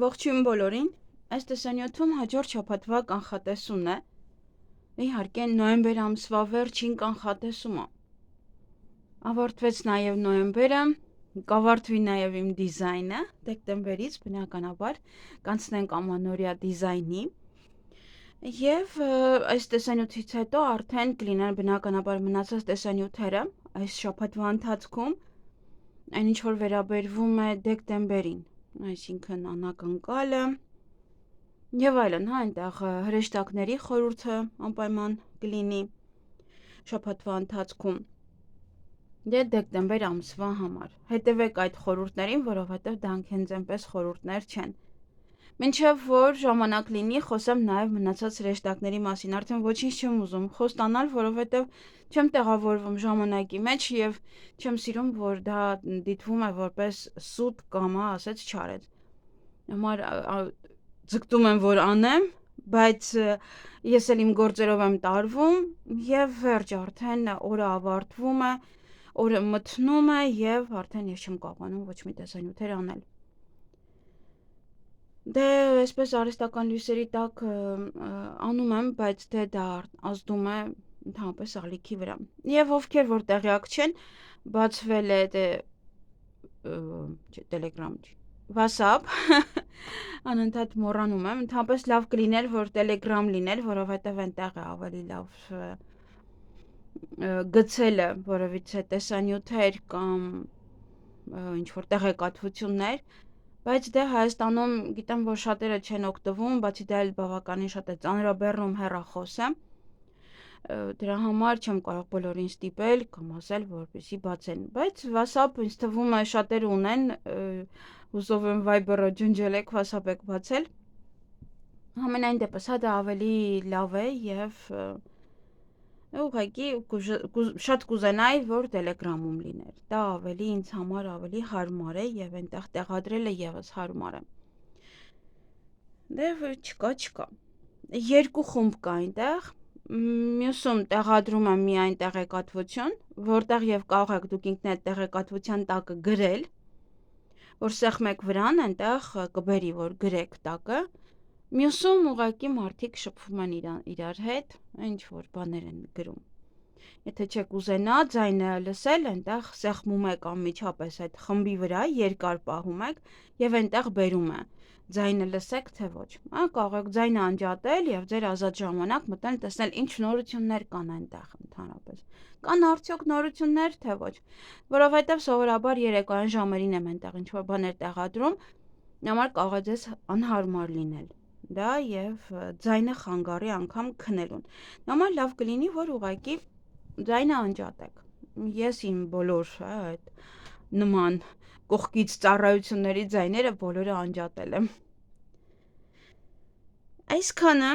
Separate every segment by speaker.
Speaker 1: Ողջույն բոլորին, այս տեսանյութում հաջորդ շաբաթվա կանխատեսումն է, իհարկե նոյեմբեր ամսվա վերջին կանխատեսումը։ Ավարտվեց նաև նոյեմբերը, կավարտվի նաև իմ դիզայնը, դեկտեմբերից բնականաբար կանցնենք ամանորյա դիզայնի, և այս տեսանյութից հետո արդեն կլինեն բնականաբար մնացած տեսանյութերը այս շաբաթվա ընթացքում, այնինչ որ վերաբերվում է դեկտեմբերին, այսինքն անակնկալը եւ այլն, այնտեղ հրեշտակների խորհուրդը անպայման կլինի շաբաթվա ընթացքում դեկտեմբեր ամսվա համար։ Հետևեք այդ խորհուրդներին, որովհետեւ դրանք հենց այնպես խորհուրդներ չեն։ Մինչև որ ժամանակ լինի, խոսեմ նաև մնացած հրեշտակների մասին, արդեն ոչինչ չեմ ուզում խոստանալ, որովհետև չեմ տեղավորվում ժամանակի մեջ եւ չեմ սիրում, որ դա դիտվում է որպես սուտ կամ ասեց չարեց։ Համար ձգտում եմ, որ անեմ, բայց ես էլ իմ գործերով եմ տարվում եւ վերջ արդեն օրը ավարտվում է, օրը մթնում է եւ արդեն ես չեմ կարողանում ոչ մի տեսանյութեր անել։ Դե այսպես արհեստական լույսերի տակ անում եմ, բայց դա ազդում է ընդհանրապես ալիքի վրա։ Եվ ովքեր որ տեղյակ չեն, բացվել է Telegram, WhatsApp, անընդհատ մոռանում եմ, ընդհանրապես լավ կլիներ, որ Telegram լիներ, որովհետև այնտեղ է ավելի լավ գցելը որևիցե տեսանյութեր կամ ինչ-որ տեղեկատվություններ, բայց դե Հայաստանում գիտեմ, որ շատերը չեն օգտվում, բացի դա էլ բավականին շատ է ծանրաբեռնում հեռախոսը, դրա համար չեմ կարող բոլորին ստիպել կամ ասել, որպեսզի բացեն, բայց WhatsApp ինձ թվում է շատերը ունեն, հուսով եմ Viber-ը ջնջել եք, WhatsApp եք բացել, համենայն դեպս դա ավելի լավ է եւ ուղղակի շատ կուզենայի, որ Telegram-ում լիներ, դա ավելի ինձ համար ավելի հարմար է եւ այնտեղ տեղադրելը եւս հարմար է։ Դե չկա։ Երկու խումբ կա այնտեղ, մյուսում տեղադրում եմ միայն տեղեկատվություն, որտեղ եւ կարող եք դուք ինքներդ տեղեկատվության տակը գրել, որ սեղմեք վրան, այնտեղ կբերի, որ գրեք տակը, մյուսում ուղղակի մարդիկ շփվում են իրար հետ, ինչ որ բաներ են գրում։ Եթե չեք ուզենա ձայնը լսել, այնտեղ սեղմում եք անմիջապես այդ խմբի վրա, երկար պահում եք եւ այնտեղ բերում է ձայնը լսեք թե ոչ։ Կարող եք ձայնը անջատել եւ ձեր ազատ ժամանակ մտնել տեսնել ինչ նորություններ կան այնտեղ ընդհանրապես։ Կան արդյոք նորություններ թե ոչ, որովհետեւ սովորաբար երեկոյան ժամերին եմ այնտեղ ինչ որ բաներ տեղադրում, համար կարող է ձեզ անհարմար լինել դա եւ ձայնը խանգարի անգամ քնելուն։ Համար լավ կլինի, որ ուղղակի ձայնը անջատեք։ Ես իմ բոլոր այդ նման կողքից ծառայությունների ձայները բոլորը անջատել եմ։ Այսքանը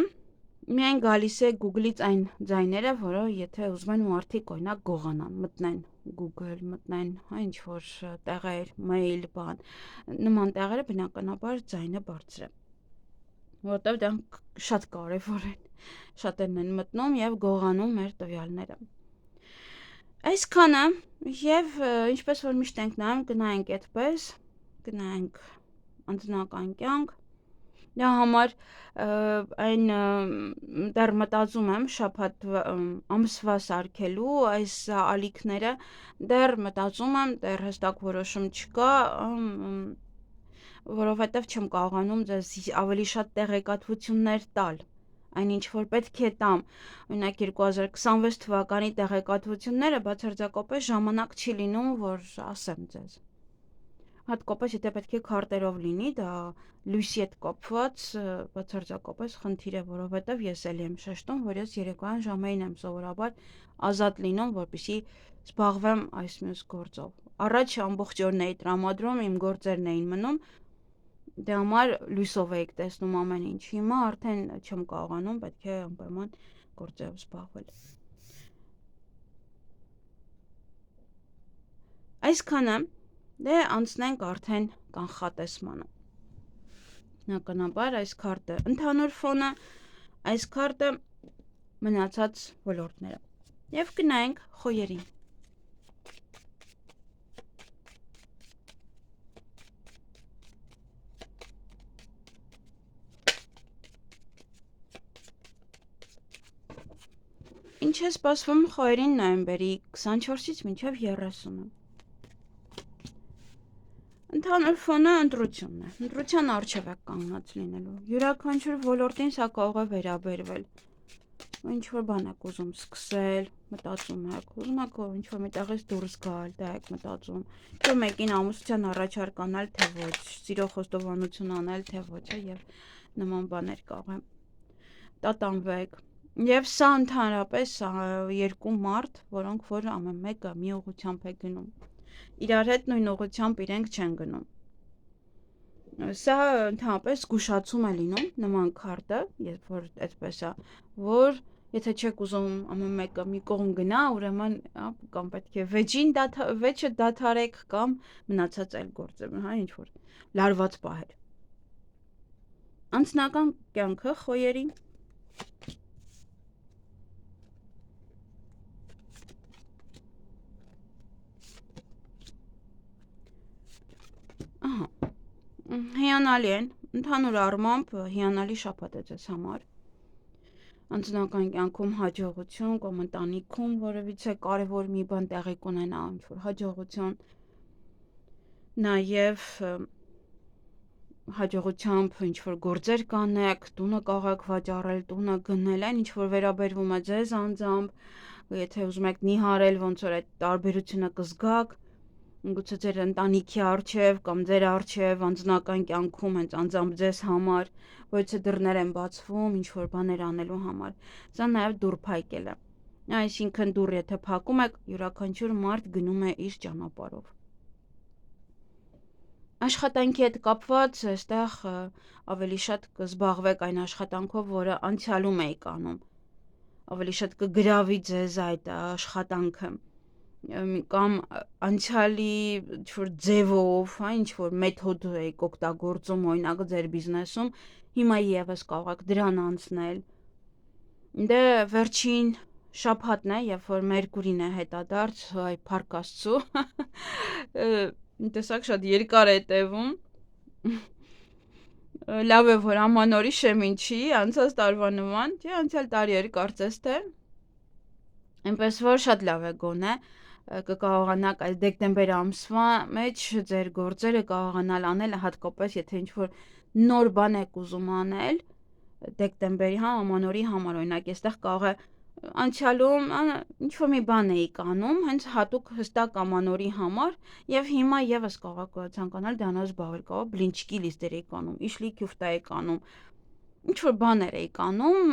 Speaker 1: միայն գալիս է Google-ից այն ձայները, որը եթե ուզում են մարդիկ օրինակ գողանան, մտնեն Google, մտնեն ինչ որ տեղեր, mail, բան, նման տեղերը բնականաբար ձայնը բարձր է։ Որտեւ դրանք շատ կարևոր են։ Շատերն են մտնում եւ գողանում մեր տվյալները։ Այսքանը եւ ինչպես որ միշտ ենք նայում, գնայինք այդպես, գնայինք անձնական կյանք։ Դա համար այն դեռ մտածում եմ շաբաթ ամսվա սարքելու այս ալիքները, դեռ մտածում եմ, դեռ հստակ որոշում չկա, որովհետև չեմ կարողանում ձեզ ավելի շատ տեղեկատվություններ տալ, այնինչ որ պետք է տամ, օրինակ 2026 թվականի տեղեկատվությունները բացարձակապես ժամանակ չի լինում, որ ասեմ ձեզ։ Հատկապես եթե պետք է քարտերով լինի, դա լույսի հետ կապված բացարձակապես խնդիր է, որովհետև ես էլ եմ շեշտում, որ ես երեկոյան ժամերին եմ սովորաբար ազատ լինում, որպեսզի զբաղվեմ այս մյուս գործով։ Առաջ ամբողջ օրն էի տրամադրում, իմ գործերն էին մնում, դե համար լույսով էիք տեսնում ամեն ինչ։ Հիմա արդեն չեմ կարողանում, պետք է անպայման գործերով զբաղվել։ Այսքանը, դե անցնենք արդեն կանխատեսմանը։ Բնականաբար այս քարտը ընդհանուր ֆոնը, այս քարտը մնացած ոլորտները։ Եվ գնայինք խոյերին։ Ինչ է սպասվում խոյերին նոյեմբերի 24-ից մինչև 30-ը։ Ընդհանուր ֆոնը ընտրությունն է։ Ընտրության առջև եք կանգնած լինելու։ Յուրաքանչյուր ոլորտին սա կարող է վերաբերվել։ Ինչ որ բան եք ուզում սկսել, մտածում եք, ուզում եք ինչ որ միտեղից դուրս գալ, դա եք մտածում։ Ինչ-որ մեկին ամուսնության առաջարկ անել, թե ոչ, սիրո խոստովանություն անել, թե ոչ, եւ նման բաներ կարող են տատանվեք։ Եվ սա ընդհանրապես երկու մարդ, որոնք որ ամեն մեկը մի ուղղությամբ է գնում։ Իրար հետ նույն ուղղությամբ իրենք չեն գնում։ Սա ընդհանրապես զգուշացում է լինում նման քարտը, երբ որ այդպես է, որ եթե չեք ուզում ամեն մեկը մի կողմ գնա, ուրեմն կամ պետք է վեճը դադարեք կամ մնացած այլ գործեր, հա, ինչ որ լարված պահեր։ Անձնական կյանքը խոյերի հիանալի են, ընդհանուր առմամբ հիանալի շաբաթ է ձեզ համար։ Անձնական կյանքում հաջողություն կամ ընտանիքում որևիցե կարևոր մի բան տեղի կունենա, ինչ-որ հաջողություն, նաև հաջողությամբ ինչ-որ գործեր կանեք, տունը կարող եք վաճառել, տունը գնել, այն ինչ-որ վերաբերվում է ձեզ անձամբ, եթե ուզում եք նիհարել, ոնց որ այդ տարբերությունը կզգաք, գուցե ձեր ընտանիքի առջև կամ ձեր առջև անձնական կյանքում հենց անձամբ ձեզ համար, որից դռներ են բացվում ինչ-որ բաներ անելու համար, սա նաև դուռ փակել է, այսինքն դուռ եթե փակում եք, յուրաքանչյուր մարդ գնում է իր ճանապարհով։ Աշխատանքի հետ կապված այստեղ ավելի շատ կզբաղվեք այն աշխատանքով, որը անցյալում եք անում, ավելի շատ կգրավի ձեզ այդ աշխատանքը, կամ անցյալի ինչ-որ ձևով, հա, ինչ-որ մեթոդ եք օգտագործում, օրինակ ձեր բիզնեսում, հիմա եւս կարող եք դրան անցնել։ Դե վերջին շաբաթն է, երբ որ Մերկուրին է հետադարձ, այ փառք Աստծո։ Տեսակ շատ երկար է տևում։ Լավ է, որ ամանորի շեմին չի, անցած տարվա նման, չէ, անցյալ տարի էր կարծես թե։ Այնպես որ շատ լավ է գոնե, կկարողանաք այս դեկտեմբեր ամսվա մեջ ձեր գործերը կարողանալ անել, հատկապես եթե ինչ-որ նոր բան եք ուզում անել, դեկտեմբերի ամանորի համար, օրինակ, այստեղ կարող է անցյալում ինչ-որ մի բան էիք անում, հենց հատուկ հստակ ամանորի համար, եւ հիմա եւս կարող եք ցանկանալ դրանով զբաղվել, կարող բլինչկի լիստեր էիք անում, իշլի քյուֆտա էիք անում, ինչ-որ բաներ էիք անում,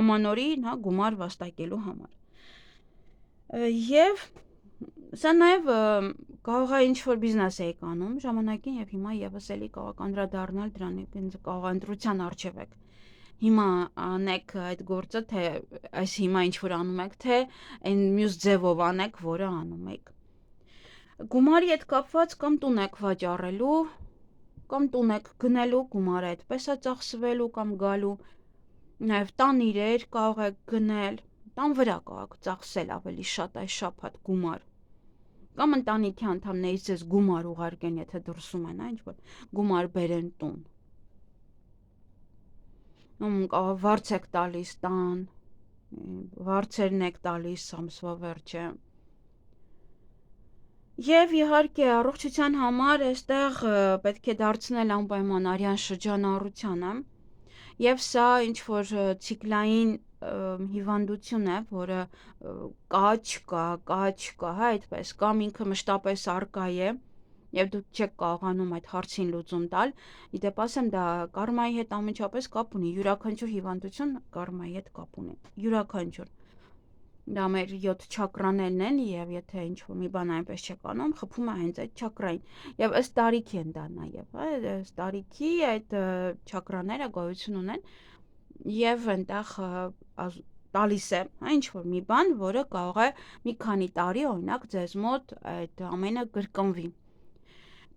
Speaker 1: ամանորի, հա, գումար վաստակելու համար։ Եվ սա նաև կարող է ինչ-որ բիզնես եք անում ժամանակին եւ հիմա եւս էլի կարող անդրադառնալ դրան, կարող է ընտրության առջև եք։ Հիմա անեք այդ գործը, թե այս հիմա ինչ-որ անում եք, թե այն մյուս ձևով անեք, որը անում եք։ Գումարի հետ կապված կամ տուն եք վաճառելու, կամ տուն եք գնելու, գումարը այդպես է ծախսվելու կամ գալու, նաև տան իրեր կարող եք գնել, տան վրա կարող եք ծախսել ավելի շատ այս շաբաթ գումար, կամ ընտանիքի անդամներից ձեզ գումար ուղարկեն, եթե դրսում են, ինչ-որ գումար բերեն տուն, վարձ եք տալիս տան, վարձերն եք տալիս ամսվա վերջը։ Եվ իհարկե առողջության համար այստեղ պետք է դարձնել անպայման արյան շրջանառությանը, եւ սա ինչ որ ցիկլային հիվանդություն է, որը կա, հա, այդպես, կամ ինքը մշտապես արկա է, եւ դուք չեք կարողանում այդ հարցին լուծում տալ, իդեպ ասեմ, դա կարմայի հետ ամենչապես կապ ունի, յուրաքանչյուր հիվանդություն կարմայի հետ կապ ունի, յուրաքանչյուր։ Դա մեր 7 չակրաներն են, եւ եթե ինչ-որ մի բան այնպես չեք անում, խփում է հենց այդ չակրային, եւ ըստ տարիքի են դա նաեւ, հա, ըստ տարիքի այդ չակրաները գոյություն ունեն, եւ այնտեղ տալիս է, հա, ինչ-որ մի բան, որը կարող է մի քանի տարի, օրինակ, ձեզ մոտ այդ ամենը կրկնվի,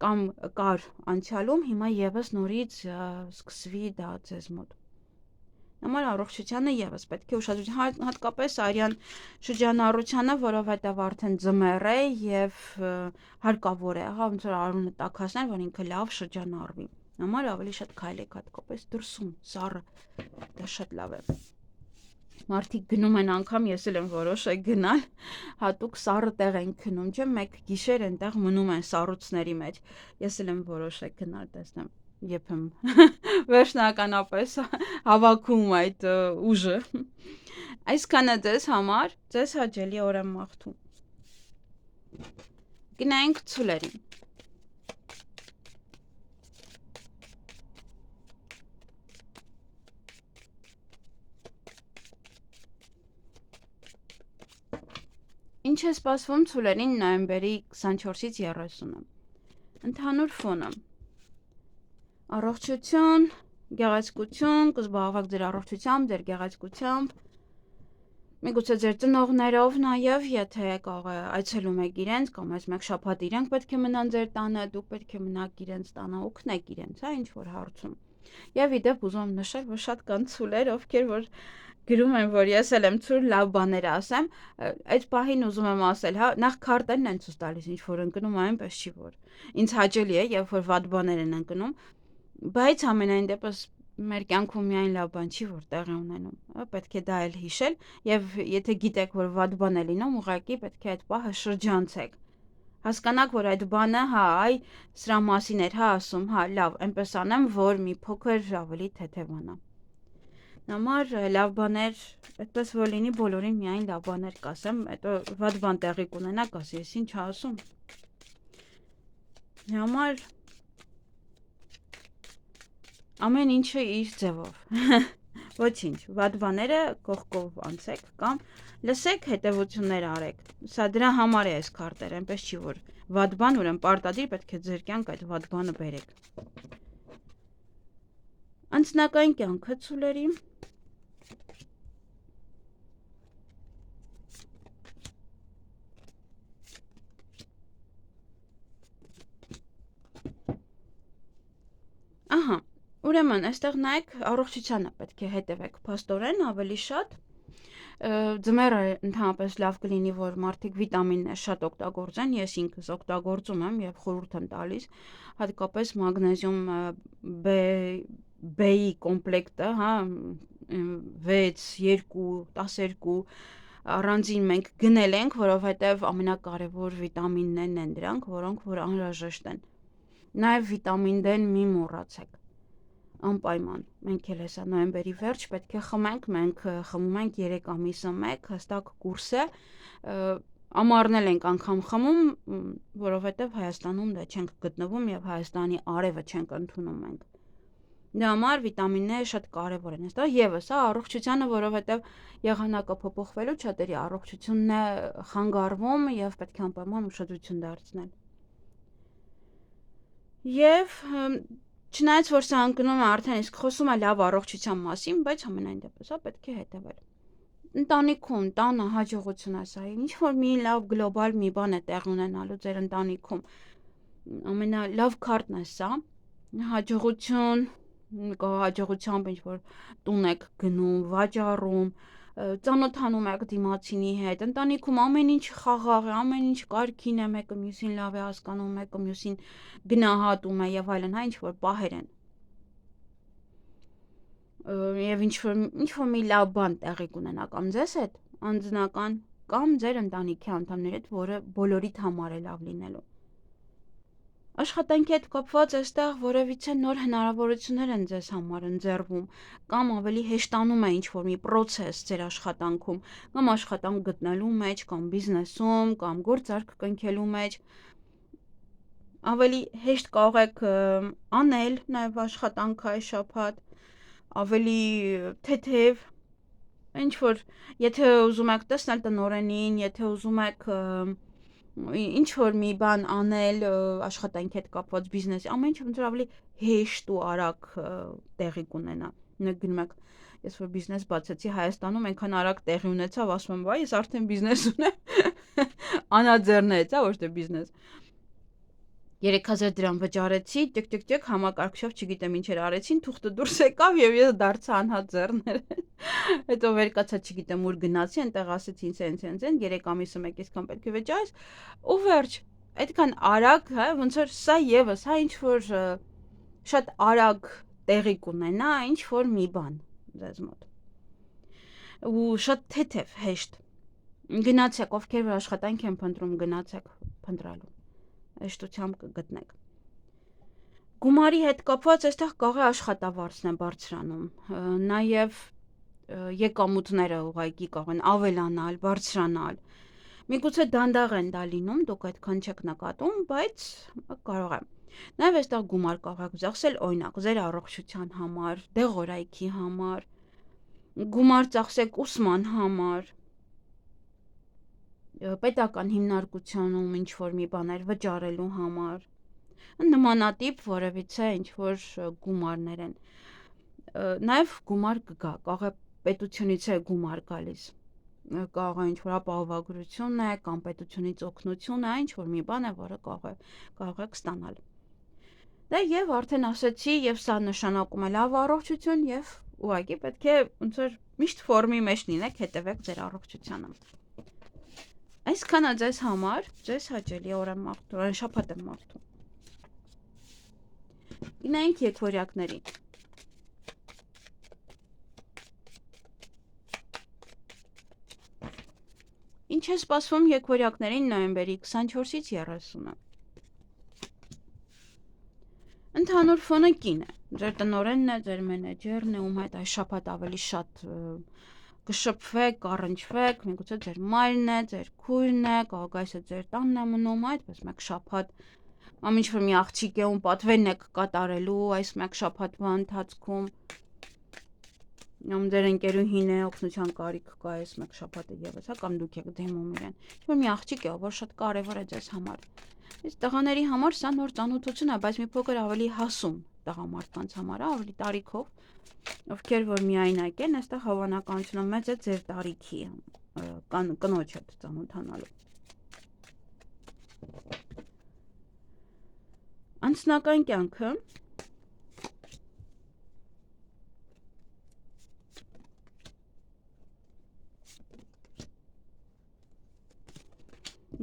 Speaker 1: կամ կար անցյալում, հիմա եւս նորից սկսվի դա ձեզ մոտ։ Համար առողջությանը եւս պետք է ուշադրություն, հատկապես արյան շրջանառությանը, որովհետեւ արդեն ձմեռ է եւ հարկավոր է, հա, ոնց որ արունը տաքացնել, որ ինքը լավ շրջանառվի։ Համար ավելի շատ քայլեք, հատկապես դրսում, սառը, դա շատ լավ է։ Մարդիկ գնում են անգամ, ես էլ եմ որոշել գնալ, հատուկ սառը տեղ են քնում, չէ՞, մեկ գիշեր այնտեղ մնում են սառույցների մեջ։ Ես էլ եմ որոշել գնալ, տեսնեմ, եփեմ վերջնականապես հավաքում այդ ուժը։ Այսքանը ձեզ համար, ձեզ հաճելի օր եմ մաղթում։ Գնայինք ցուլերին։ Ինչ է սպասվում ցուլերին նոյեմբերի 24-ից 30-ը։ Ընդհանուր ֆոնը։ Առողջություն, գեղեցկություն, կզբաղվեք ձեր առողջությամբ, ձեր գեղեցկությամբ, միգուցե ձեր ծնողներով նաև, եթե այցելում եք իրենց կամ այս մեկ շաբաթ իրենք պետք է մնան ձեր տանը, դուք պետք է մնաք իրենց տանը, օգնեք իրենց, ինչ որ հարցում։ Եվ իդեպ ուզում եմ նշել, որ շատ կան ցուլեր, ովքեր որ գրում են, որ ես էլ եմ ցուլ, լավ բաներ ասեմ, այդ պահին ուզում եմ ասել, հա, նախ քարտերն են ցույց տալիս, ինչ որ ընկնում, այնպես չի որ։ Ինձ հաճելի է, երբ որ վատ բաներ են ընկնում, բայց ամենայն դեպս մեր կյանքում միայն լավ բան չի որ տեղի ունենում։ Պետք է դա էլ հիշել, եւ եթե գիտեք, որ վատ բան է լինում, ուղղակի պետք է այդ պահը շրջանցեք։ Հասկանաք, որ այդ բանը, հա, այ սրա մասին էր, հա, ասում, հա, լավ, այնպես անեմ, որ մի փոքր ավելի թեթևանա։ Համար լավ բաներ, այդպես որ լինի բոլորին միայն լավ բաներ կասեմ, հետո վատ բան տեղի կունենա, կասի, ես ինչ ասում։ Համար ամեն ինչը իր ձևով։ Ոչինչ, վատ բաները կողքով անցեք կամ լսեք, հետևություններ արեք։ Սա դրա համար է այս քարտերը, այնպես չի որ վատ բան ուրեմն պարտադիր պետք է ձեր կյանք այդ վատ բանը բերեք։ Անձնական կյանքը ցուլերի։ Ահա, ուրեմն, այստեղ նայեք, առողջությանը պետք է հետևեք փաստորեն ավելի շատ։ Ձմեռը ընդհանրապես լավ կլինի, որ մարդիկ վիտամիններ շատ օգտագործեն, ես ինքս օգտագործում եմ եւ խորհուրդ եմ տալիս, հատկապես մագնեզիում B-ի կոմպլեկտը, հա, 6, 2, 12 առանձին մենք գնել ենք, որովհետեւ ամենակարևոր վիտամիններն են դրանք, որոնք որ անհրաժեշտ են։ Նաև վիտամին D-ն մի մոռացեք, անպայման, մենք էլ հեսա նոյեմբերի վերջ պետք է խմենք, մենք խմում ենք 3 ամիսը մեկ, հստակ կուրս է, ամառնել ենք անգամ խմում, որովհետև Հայաստանում դա չենք գտնվում և Հայաստանի արևը չենք ընդունում մենք։ Դրա համար վիտամինները շատ կարևոր են, հստակ եւս, հա, առողջությանը, որովհետև եղանակը փոփոխվելու շատերի առողջությունն է խանգարվում եւ պետք է անպայման ուշադրություն դարձնել։ Եվ չնայած որ սա ընկնում է արդեն իսկ խոսում է լավ առողջության մասին, բայց ամենայն դեպս հա պետք է հետևել։ Ընտանիքում, տանը հաջողություն է սա, ինչ որ մի լավ գլոբալ մի բան է տեղ ունենալու ձեր ընտանիքում։ Ամենալավ քարտն է սա, հաջողություն, հաջողությամբ ինչ որ տուն եք գնում, վաճառում, ծանոթանում եք դիմացինի հետ, ընտանիքում ամեն ինչ խաղաղ է, ամեն ինչ կարգին է, մեկը մյուսին լավ է հասկանում, մեկը մյուսին գնահատում է եւ այլն, հա, ինչ որ պահեր են։ Եվ ինչ որ մի լավ բան տեղի կունենա կամ ձեզ հետ, անձնական, կամ ձեր ընտանիքի անդամների հետ, որը բոլորիդ համար է լավ լինելու։ Աշխատանքի հետ կապված այստեղ որևիցե նոր հնարավորություններ են ձեզ համար ընձեռվում, կամ ավելի հեշտանում է ինչ-որ մի պրոցես ձեր աշխատանքում, կամ աշխատանք գտնելու մեջ, կամ բիզնեսում, կամ գործարք կնքելու մեջ, ավելի հեշտ կարող եք անել նաև աշխատանքը այս շաբաթ, ավելի թեթև, ինչ-որ, եթե ուզում եք տեսնել տնօրենին, եթե ուզում եք ինչ որ մի բան անել աշխատանքի հետ կապված բիզնեսի, ամեն ինչ ոնց որ ավելի հեշտ ու արագ տեղի կունենա։ Գնում եք, ես որ բիզնես բացեցի Հայաստանում, այնքան արագ տեղի ունեցավ, ասում եմ, վայ, ես արդեն բիզնես ունեմ։ Անաձեռնեց, ոչ թե բիզնես։ 3000 դրամ վճարեցի, ճկ համակարգչով չգիտեմ ինչեր արեցին, թուղթը դուրս եկավ եւ ես դարձա անհատ ձեռներ։ Հետո վեր կացա, չգիտեմ ուր գնացի, այնտեղ ասեցին սեն 3 ամիսը մեկ այսքան պետք է վճարես, ու վերջ, այդքան արագ, հա, ոնց որ սա եւս, հա, ինչ որ շատ արագ տեղի կունենա, ինչ որ մի բան ձեզ մոտ։ ու շատ թեթև հեշտ։ Գնացեք, ովքեր որ աշխատանք են փնտրում, գնացեք փնտրալու։ Հեշտությամբ կգտնեք։ Գումարի հետ կապված այստեղ կաղի աշխատավարձն է բարձրանում, նաև եկամուտները ուղղակի կարող են ավելանալ, բարձրանալ։ Միգուցե դանդաղ են դա լինում, դուք այդքան չեք նկատում, բայց կարող է։ Նաև այստեղ գումար կարող եք ծախսել, օրինակ, ձեր առողջության համար, դեղորայքի համար, գումար ծախսեք ուսման համար, պետական հիմնարկությունում ինչ-որ մի բաներ վճարելու համար, նմանատիպ որևիցե ինչ-որ գումարներ են։ Նաև գումար կգա, կարող է պետությունից է գումար գալիս, կարող է ինչ-որ ապահովագրություն է, կամ պետությունից օգնություն է, ինչ-որ մի բան է, որը կարող եք ստանալ։ Դա եւ արդեն ասացի, եւ սա նշանակում է լավ առողջություն եւ ուղղակի պետք է ոնց որ միշտ ֆորմի մեջ լինեք, հետևեք ձեր առողջությանը։ Այսքանը ձեզ համար, ձեզ հաճելի օր եմ մաղթում, շաբաթ եմ մաղթում։ Գնայինք եկվորյակներին։ Ինչ է սպասվում եկվորյակներին նոյեմբերի 24-ից 30-ը։ Ընդհանուր ֆոնը կին է, ձեր տնօրենն է, ձեր մենեջերն է, ում հետ այս շաբաթ ավելի շատ կշփվեք, կառնչվեք, միգուցե ձեր մայրն է, ձեր քույրն է, կարող է ձեր տանն է մնում, այդպես մեկ շաբաթ ամ ինչ-որ մի աղջիկ է, ում պատվերն եք կատարելու այս մեկ շաբաթվա ընթացքում, ձեր ընկերուհին է, օգնության կարիք կա այս մեկ շաբաթը եւս, հա, կամ դուք եք դիմում իրեն։ Ինչ-որ մի աղջիկ է, որ շատ կարևոր է ձեզ համար։ Այս տղաների համար սա նոր ծանոթություն է, բայց մի փոքր ավելի հասուն տղամարդկանց համար, ավելի տարիքով, ովքեր որ միայնակ են, այստեղ հավանականությունը մեծ է ձեր տարիքի կնոջ հետ ծանոթանալու։ Անձնական կյանքը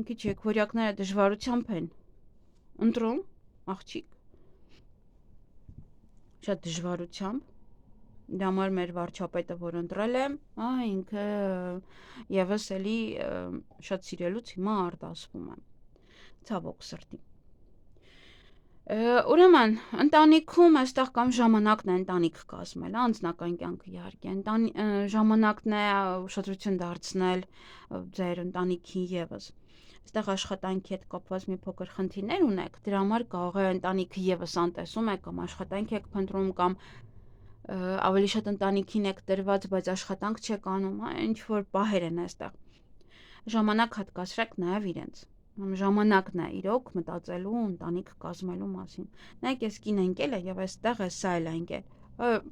Speaker 1: Մի քիչ եկվորյակները դժվարությամբ են ընտրում, աղջիկ, շատ դժվարությամբ, դա համար մեր վարչապետը, որ ընտրել է, ինքը եւս էլի շատ սիրելուց հիմա արտասվում է, ցավոք սրտի։ Ուրեմն, ընտանիքում այստեղ կամ ժամանակն է ընտանիք կազմել, անձնական կյանքը իհարկե, ժամանակն է ուշադրություն դարձնել ձեր ընտանիքին եւս։ Այստեղ աշխատանքի հետ կապված մի փոքր խնդիրներ ունեք, դրա համար կարող է ընտանիքը եւս անտեսում եք կամ աշխատանք եք փնտրում կամ ավելի շատ ընտանիքին եք տրված, բայց աշխատանք չեք անում, ինչ որ պահեր են այստեղ։ Ժամանակ հատկացրեք նաեւ իրենց։ Ժամանակն է իրոք մտածելու ընտանիք կազմելու մասին։ Նայեք, ես կին ընկել է եւ այստեղ է սա էլ ընկել։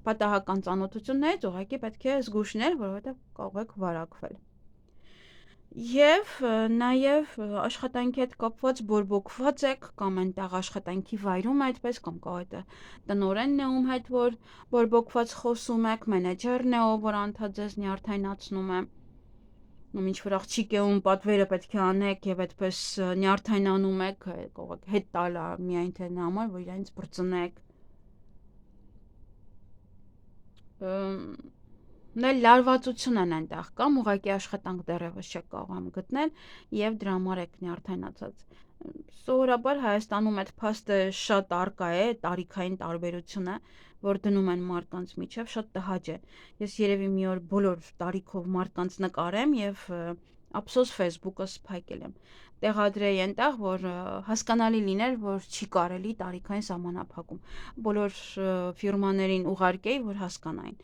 Speaker 1: Պատահական ծանոթություններից ուղղակի պետք է զգուշներ, որովհետեւ կարող եք վարակվել։ Եվ նաեւ աշխատանքի հետ կապված բորբոքված եք կամ այնտեղ աշխատանքի վայրում այդպես կամ կարող է տնօրենն է ում հետ որ բորբոքված խոսում եք, մենեջերն է ով որ անդադ ձեզ նյարդայնացնում է։ Ինչ որ աղջիկ է ում պատվերը պետք է անեք եւ այդպես նյարդայնանում եք, կարող եք հետ տալ միայն թե նա համար, որ իրենց բրծնեք։ Նա լարվածություն են այնտեղ կամ ուղղակի աշխատանք դեռևս չեք կարողam գտնել եւ դրա համար եք նյարդայնացած։ Սովորաբար Հայաստանում այդ փաստը շատ արկա է, տարիքային տարբերությունը, որ դնում են մարդկանց միջև, շատ տհաճ է։ Ես երևի մի օր բոլոր տարիքով մարդկանց նկարեմ եւ ափսոս Facebook-ը սփակել եմ։ Տեղադրեի այնտեղ, որ հասկանալի լիներ, որ չի կարելի տարիքային սահմանափակում։ Բոլոր ֆիրմաներին ուղարկեի, որ հասկանային։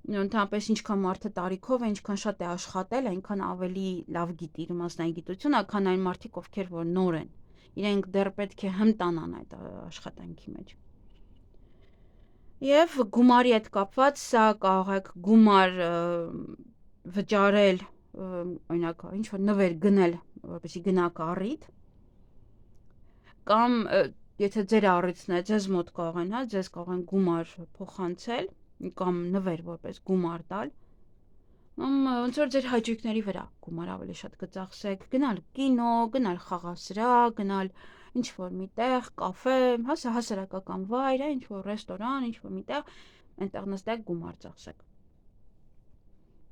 Speaker 1: Ընդհանրապես ինչքան մարդը տարիքով է, ինչքան շատ է աշխատել, այնքան ավելի լավ գիտի իր մասնագիտությունը, քան այն մարդիկ, ովքեր որ նոր են։ Իրենք դեռ պետք է հմտանան այդ աշխատանքի մեջ։ Եվ գումարի հետ կապված սա կարող եք գումար վճարել, օրինակ, ինչ որ նվեր գնել, որպեսզի գնաք առիթ, կամ եթե ձեր առիթն է, ձեզ մոտ կարող են, հա, ձեզ կարող են գումար փոխանցել կամ նվեր որպես գումար տալ, ոնց որ ձեր հաճույքների վրա գումար ավելի շատ կծախսեք, գնալ կինո, գնալ խաղասրահ, գնալ ինչ-որ միտեղ, կաֆե, հասարակական վայր, ինչ-որ ռեստորան, ինչ-որ միտեղ, այնտեղ նստեք գումար ծախսեք։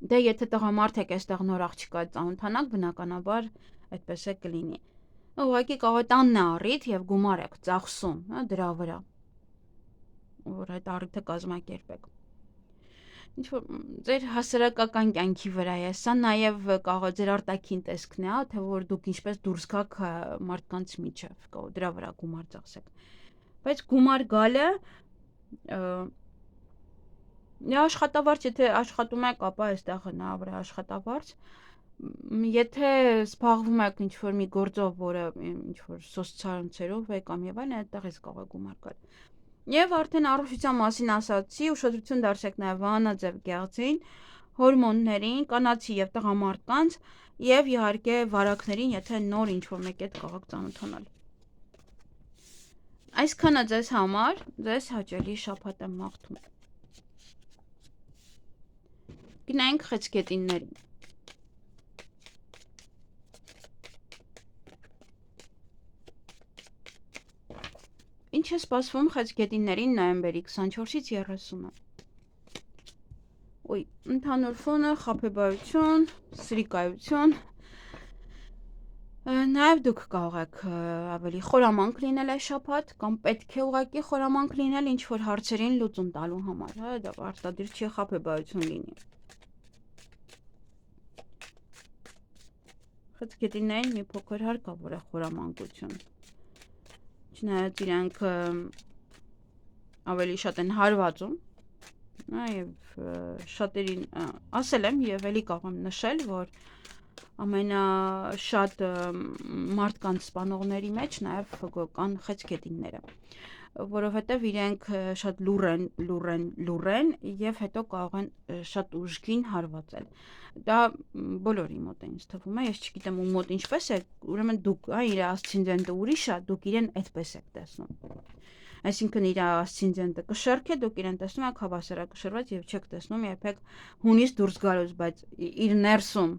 Speaker 1: Դե եթե տղամարդ եք այստեղ նոր աղջկա ծանոթանաք, բնականաբար այդպես է կլինի։ Ուղղակի կարող է տանն է առիթ եւ գումար եք ծախսում, հա, դրա վրա, որ այդ առիթը կազմակերպեք։ Ինչ որ ձեր հասարակական կյանքի վրա է, սա նաև կարող է ձեր արտաքին տեսքն է, հա, թե որ դուք ինչպես դուրս գաք մարդկանց միջև, կարող դրա վրա գումար ծախսեք։ Բայց գումար գալը աշխատավարձ, եթե աշխատում եք, ապա այստեղ հնարավոր է աշխատավարձ։ Եթե զբաղվում եք ինչ-որ մի գործով, որը ինչ-որ սոցցանցերով է կամ եւ այլն, այդտեղից կարող է գումար գալ։ Եվ արդեն առողջության մասին ասացի, ուշադրություն դարձրեք նաև վահանաձև գեղձին, հորմոններին, կանացի եւ տղամարդկանց եւ իհարկե վարակներին, եթե նոր ինչ-որ մեկի հետ կարող ծանոթանալ։ Այսքանը ձեզ համար, ձեզ հաճելի շաբաթ եմ մաղթում։ Գնանք խեցգետիններին։ Ինչ է սպասվում խեցգետիններին նոյեմբերի 24-ից 30-ը։ Ոյ, ընդհանուր ֆոնը խաբեբայություն, սրիկայություն։ Նաև դուք կարող եք ավելի խորամանկ լինել այս շաբաթ, կամ պետք է ուղղակի խորամանկ լինել ինչ-որ հարցերին լուծում տալու համար, հա, դա արտադիր չի խաբեբայություն լինի։ Խեցգետիններին մի փոքր հարկավոր է խորամանկություն։ Չնայած իրանք ավելի շատ են հարվածում, եւ շատերին ասել եմ եւ էլի կարող եմ նշել, որ ամենաշատ մարդկանց սպանողների մեջ նաեւ կան խեցգետինները, որովհետեւ իրենք շատ լուռ են եւ հետո կարող են շատ ուժգին հարվածել։ Դա բոլորի մոտ է ինձ թվում է, ես չգիտեմ ում մոտ ինչպես է, ուրեմն դուք, իր ասցենդենտը ուրիշ է, դուք իրեն այդպես եք տեսնում։ Այսինքն իր ասցենդենտը կշեռք է, դուք իրեն տեսնում եք հավասարակշռված եւ չեք տեսնում երբեք հունից դուրս գալուց, բայց իր ներսում,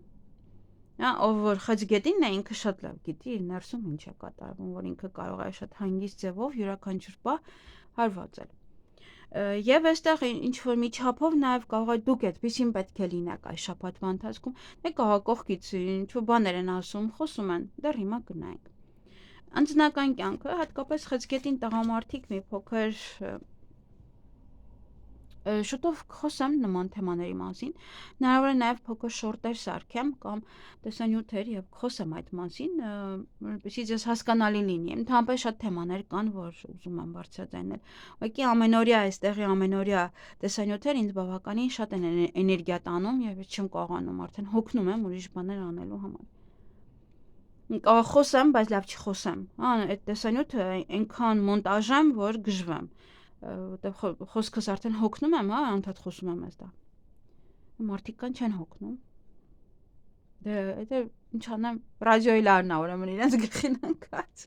Speaker 1: հա, ով որ խեցգետինն է, ինքը շատ լավ գիտի իր ներսում ինչ է կատարվում, որ ինքը կարող է շատ հանգիստ ձևով յուրաքանչյուր բան հարվածել։ Եվ այստեղ ինչ-որ մի չափով նաև կարող է դուք այդպեսին պետք է լինեք այս շաբաթվա ընթացքում, դե կարող կողքից ինչ-որ բաներ են ասում, խոսում են, դեռ հիմա գնայինք։ Անձնական կյանքը, հատկապես խեցգետին տղամարդիկ մի փոքր շուտով խոսեմ նման թեմաների մասին, հնարավոր է նաև փոքր շորտեր սարքեմ կամ տեսանյութեր եւ խոսեմ այդ մասին, որպեսզի ձեզ հասկանալի լինի։ Ընդհանրապես շատ թեմաներ կան, որ ուզում եմ բարձրաձայնել։ Ուղղակի ամենօրյա այստեղի ամենօրյա տեսանյութեր ինձ բավականին շատ են էներգիա տանում եւ ես չեմ կարողանում արդեն հոգնում եմ ուրիշ բաներ անելու համար։ Կարող խոսեմ, բայց լավ չխոսեմ։ Հա, այդ տեսանյութը այնքան մոնտաժեմ, որ գժվեմ։ Որտեղ խոսքս արդեն հոգնում եմ, հա, անդադ խոսում եմ այստեղ։ Մարդիկ կան չեն հոգնում։ Դե ինչ անեմ, ռադիոյի լարն է, ուրեմն իրենց գլխին ընկած։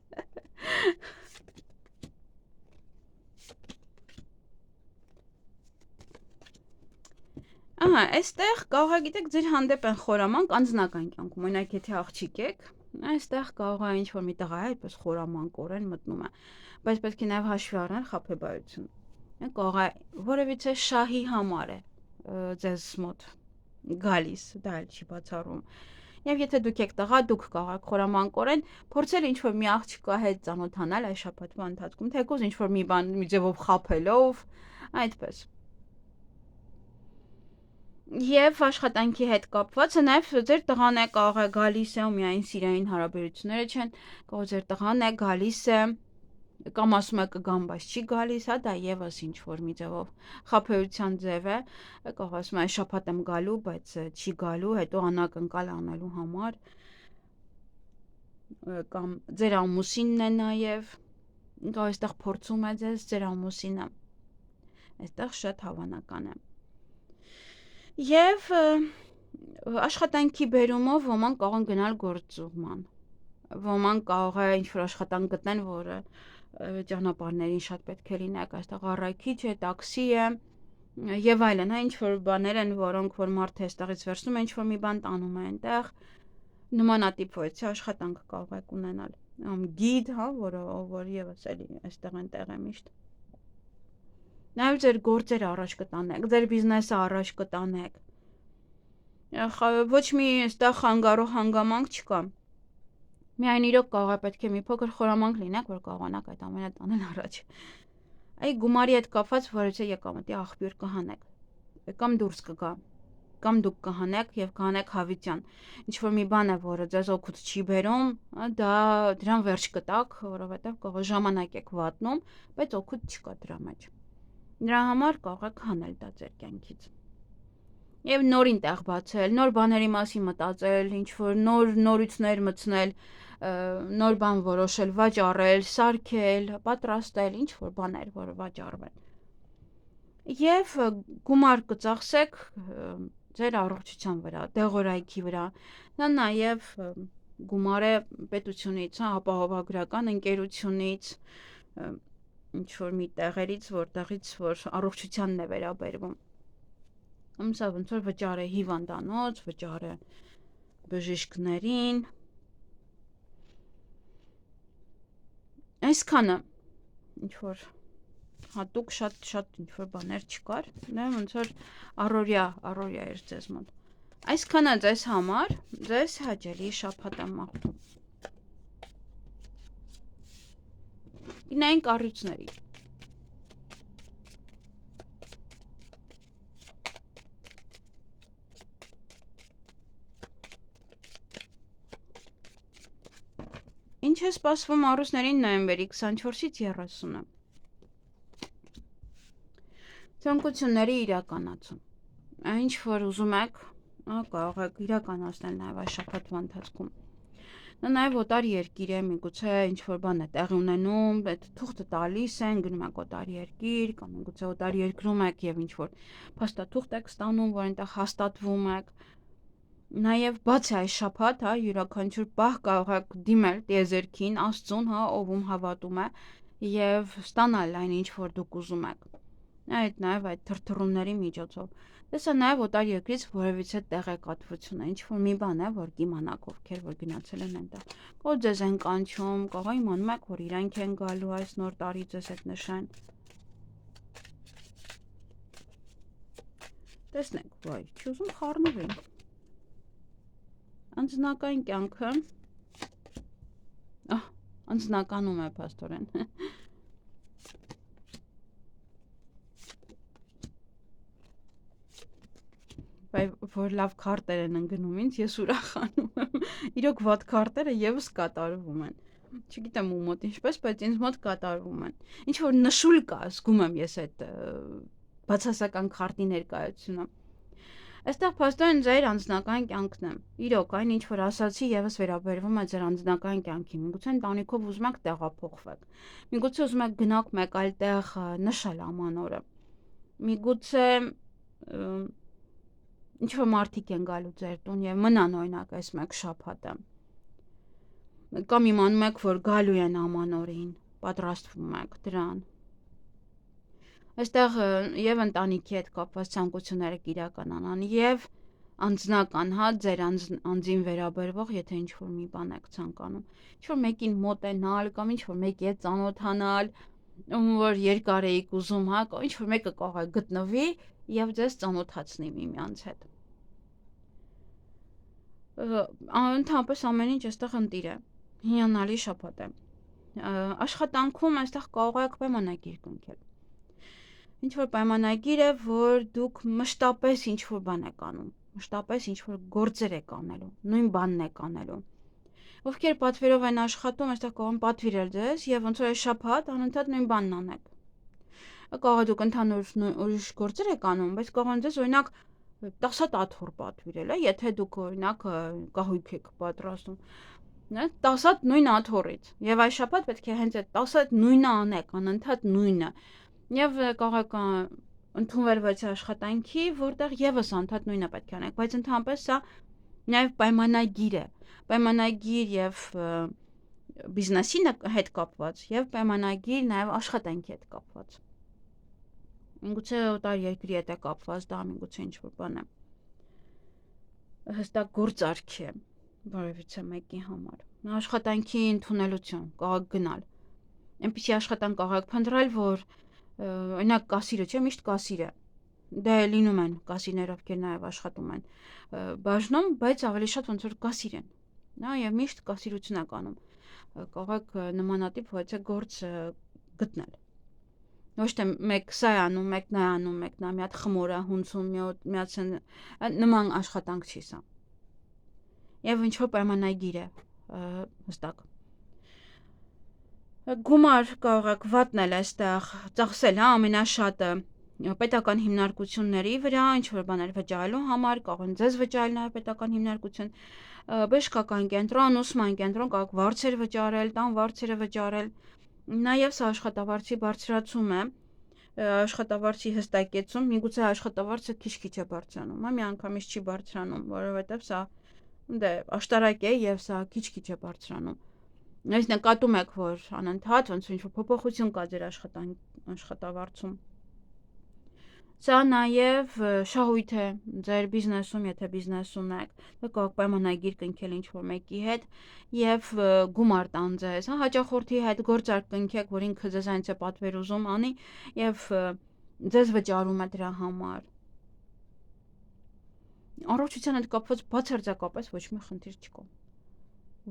Speaker 1: Ահա, այստեղ կարող եք գիտեք ձեր հանդեպ են խորամանկ անձնական կյանքում, օրինակ եթե աղջիկ եք, այստեղ կարող է ինչ-որ մի տղա է, այդպես խորամանկորեն մտնում է, բայց պետք է նաև հաշվի առնել խաբեբայություն։ Կարող է որևիցե շահի համար է ձեզ մոտ գալիս, դա էլ չի բացառում։ Եվ եթե դուք եք տղա, դուք կարող եք խորամանկորեն փորձել ինչ-որ մի աղջկա հետ ծանոթանալ այս շաբաթվա ընթացքում, թեկուզ ինչ-որ մի բան մի ձևով խաբելով, այդպես։ Եվ աշխատանքի հետ կապված է նաև ձեր տղան է կարող է գալիս է ու միայն սիրային հարաբերությունները չեն, կարող ձեր տղան է գալիս է կամ ասում է կգամ, բայց չի գալիս, հա, դա եւս ինչ որ մի ձևով խաբեության ձև է, կարող ասում է շաբաթ եմ գալու, բայց չի գալու, հետո անակնկալ անելու համար, կամ ձեր ամուսինն է նաեւ, կարող այստեղ փորձում է ձեր ամուսինը, այստեղ շատ հավանական է։ Եվ աշխատանքի բերումով ոմանք կարող են գնալ գործուղման, ոմանք կարող է ինչ-որ աշխատանք գտնեն, որը ճանապարհներին շատ պետք է լինեք, այստեղ առաքիչ է, տաքսի է եւ այլն, հա, ինչ-որ բաներ են, որոնք որ մարդը այստեղից վերցնում է, ինչ-որ մի բան տանում է այնտեղ, նմանատիպ ոչի աշխատանք կարող եք ունենալ, գիդ, հա, որ եւս էլի այստեղ այնտեղ է միշտ։ Նաև ձեր գործերը առաջ կտանեք, ձեր բիզնեսը առաջ կտանեք։ Ոչ մի այստեղ խանգարող հանգամանք չկա։ Միայն իրոք կարող է պետք է մի փոքր խորամանկ լինեք, որ կարողանաք այդ ամենը տանել առաջ։ Այ գումարի հետ կապված որևէ եկամտի աղբյուր կհանեք, կամ դուրս կգա, կամ դուք կհանեք եւ կհանեք հավիտյան։ Ինչ որ մի բան է, որը ձեզ օգուտ չի բերում, դրան վերջ կտակ, որովհետեւ կարող ժամանակ եք վատնում, բայց օգուտ չկա դրա մեջ։ Դրա համար կարող եք հանել դա ձեր կյանքից։ Եվ նորին տեղ բացել, նոր բաների մասին մտածել, ինչ որ նոր նորույթներ մտցնել, նոր բան որոշել, վաճառել, սարքել, պատրաստել, ինչ որ բաներ, որ վաճառվեն։ Եվ գումար կծախսեք ձեր առողջության վրա, դեղորայքի վրա, դա նաև գումար է պետությունից, ապահովագրական ընկերությունից, ինչ որ մի տեղերից, որտեղից որ առողջությանն է վերաբերվում։ Ամսա ոնց որ վճար է հիվանդանոց, վճար է բժիշկներին։ Այսքանը ինչ որ հատուկ շատ ինչ որ բաներ չկար, դա ոնց որ առօրյա էր ձեզ մոտ։ Այսքանը ձեզ համար, ձեզ հաճելի շաբաթ եմ մաղթում։ Գնային կառույցների։ Ինչ է սպասվում ամուսներին նոյեմբերի 24-ից 30-ը։ Ցանկությունների իրականացում։ Ինչ որ ուզում եք, կարող եք իրականացնել նաև այս շաբաթվա ընթացքում։ Նա նաև օտար երկիր է, միգուցե ինչ որ բան է տեղի ունենում, այդ թուղթը տալիս են, գնում եք օտար երկիր, կամ միգուցե օտար երկրում եք եւ ինչ որ փաստաթուղթ եք ստանում, որ այնտեղ հաստատվում եք։ Նաև բաց է այս շաբաթ, յուրաքանչյուր պահ կարող եք դիմել տիեզերքին, Աստծուն, ով հավատում է, եւ ստանալ այն ինչ որ դուք ուզում եք։ Այդ նաև այդ թրթռումների միջոցով։ Տեսա նաև օտար երկրից որևիցե տեղեկատվություն է, ինչ որ մի բան է, որ կիմանաք ովքեր որ գնացել են այնտեղ։ Որ ձեզ են կանչում, կարող իմանում եք, որ իրանք են գալու այս նոր տարի ձեզ հետ նշան։ Տեսնենք, վայ, չուզում խառնվի։ Անձնական կյանքը անձնականում է փաստորեն։ Որ լավ քարտեր են ընկնում ինձ, ես ուրախանում եմ։ Իրոք վատ քարտերը եւս կատարվում են։ Չգիտեմ ում մոտ ինչպես, բայց ինձ մոտ կատարվում են։ Ինչ որ նշուլ կա, զգում եմ ես այդ բացասական քարտի ներկայությունը։ Այստեղ փաստորեն ձեր անձնական կյանքն է։ Իրոք այն ինչ որ ասացի եւս վերաբերվում է ձեր անձնական կյանքին։ Միգուցե ընտանիքով ուզում եք տեղափոխվեք։ Միգուցե ուզում եք գնաք մեկ այլ տեղ նշել ամանորը։ Միգուցե ինչ որ մարդիկ են գալու ձեր տուն եւ մնան օրինակ այս մեկ շաբաթը։ Կամ իմանում եք, որ գալու են ամանորին, պատրաստվում եք դրան։ Այստեղ եւ ընտանիքի հետ կապված ցանկությունները կիրականանան եւ անձնական, ձեր անձին վերաբերվող, եթե ինչ որ մի բան եք ցանկանում, ինչ որ մեկին մոտենալ կամ ինչ որ մեկի հետ ծանոթանալ, ում որ երկար էիք ուզում, ինչ որ մեկը կարող է գտնվի եւ ձեզ ծանոթացնի միմյանց հետ։ Ընդհանրապես ամեն ինչ այստեղ ընտիր է։ Հիանալի շաբաթ է։ Աշխատանքում այստեղ կարող եք պայմանագիր կնքել։ Ինչ որ պայմանագիր է, որ դուք մշտապես ինչ որ բան եք անում, մշտապես ինչ որ գործեր եք անելու, նույն բանն եք անելու։ Ովքեր պատվերով են աշխատում, այստեղ կարող են պատվիրել ձեզ եւ ոնց որ այս շաբաթ անընդհատ նույն բանն անեք։ Կարող է դուք ընդհանուր ուրիշ գործեր եք անում, բայց կարող են ձեզ օրինակ 10 աթոռ պատվիրել, եթե դուք օրինակ կահույք եք պատրաստում, 10 նույն աթոռից։ Եվ այս շաբաթ պետք է հենց այդ 10 նույնը անեք, անընդհատ նույնը։ Եվ կարող եք ընդունվել ոչ աշխատանքի, որտեղ եւս անդադ նույնը պետք է անեք, բայց ընդհանրապես սա նաեւ պայմանագիր է։ Պայմանագիր եւ բիզնեսի հետ կապված եւ պայմանագիր նաեւ աշխատանքի հետ կապված։ Միգուցե օտար երկրի հետ է կապված, դա միգուցե ինչ որ բան է։ Հստակ գործարքի է որևիցե մեկի համար։ Աշխատանքի ընդունելություն, կարող գնալ։ Այնպիսի աշխատանք կարող եք փնտրել, որ օրինակ կասիրը, չէ՞, միշտ կասիր է։ դե լինում են կասիներ, ովքեր նաև աշխատում են բաժնում, բայց ավելի շատ ոնց որ կասիր են։ Նա եւ միշտ կասիրություն եք անում։ Կարող եք նմանատիպ ոչ գործ գտնել։ Ոչ թե մեկ սա է անում, մեկ նա է անում, մեկ նա մի հատ խմոր է հունցում, միած նման աշխատանք չի սա։ Եվ ինչ որ պայմանագիր է հստակ։ Գումար կարող եք վատնել այստեղ, ծախսել, հա, ամենաշատը պետական հիմնարկությունների վրա, ինչ որ բաներ վճարելու համար, կարող են ձեզ վճարել նաև պետական հիմնարկություն, բժշկական կենտրոն, ուսման կենտրոն, կարող եք վարձեր վճարել, տան վարձերը վճարել, նաև սա աշխատավարձի բարձրացում է, աշխատավարձի հստակեցում, միգուցե աշխատավարձը քիչ-քիչ է բարձրանում, մի անգամից չի բարձրանում, որովհետև սա դե աշտարակ է եւ սա քիչ-քիչ է բարձրանում։ Այս նկատում եք, որ անընդհատ ոնց ինչ-որ փոփոխություն կա ձեր աշխատավարձում։ Սա նաև շահույթ է ձեր բիզնեսում, եթե բիզնեսում եք, կարող եք պայմանագիր կնքել ինչ-որ մեկի հետ եւ գումար տան ձեզ, հա, հաճախորդի հետ գործարք կնքեք, որ ինքը ձեզ այնց է պատվեր ուզում անի եւ ձեզ վճարում է դրա համար։ Առողջության հետ կապված բացարձակապես ոչ մի խնդիր չկա։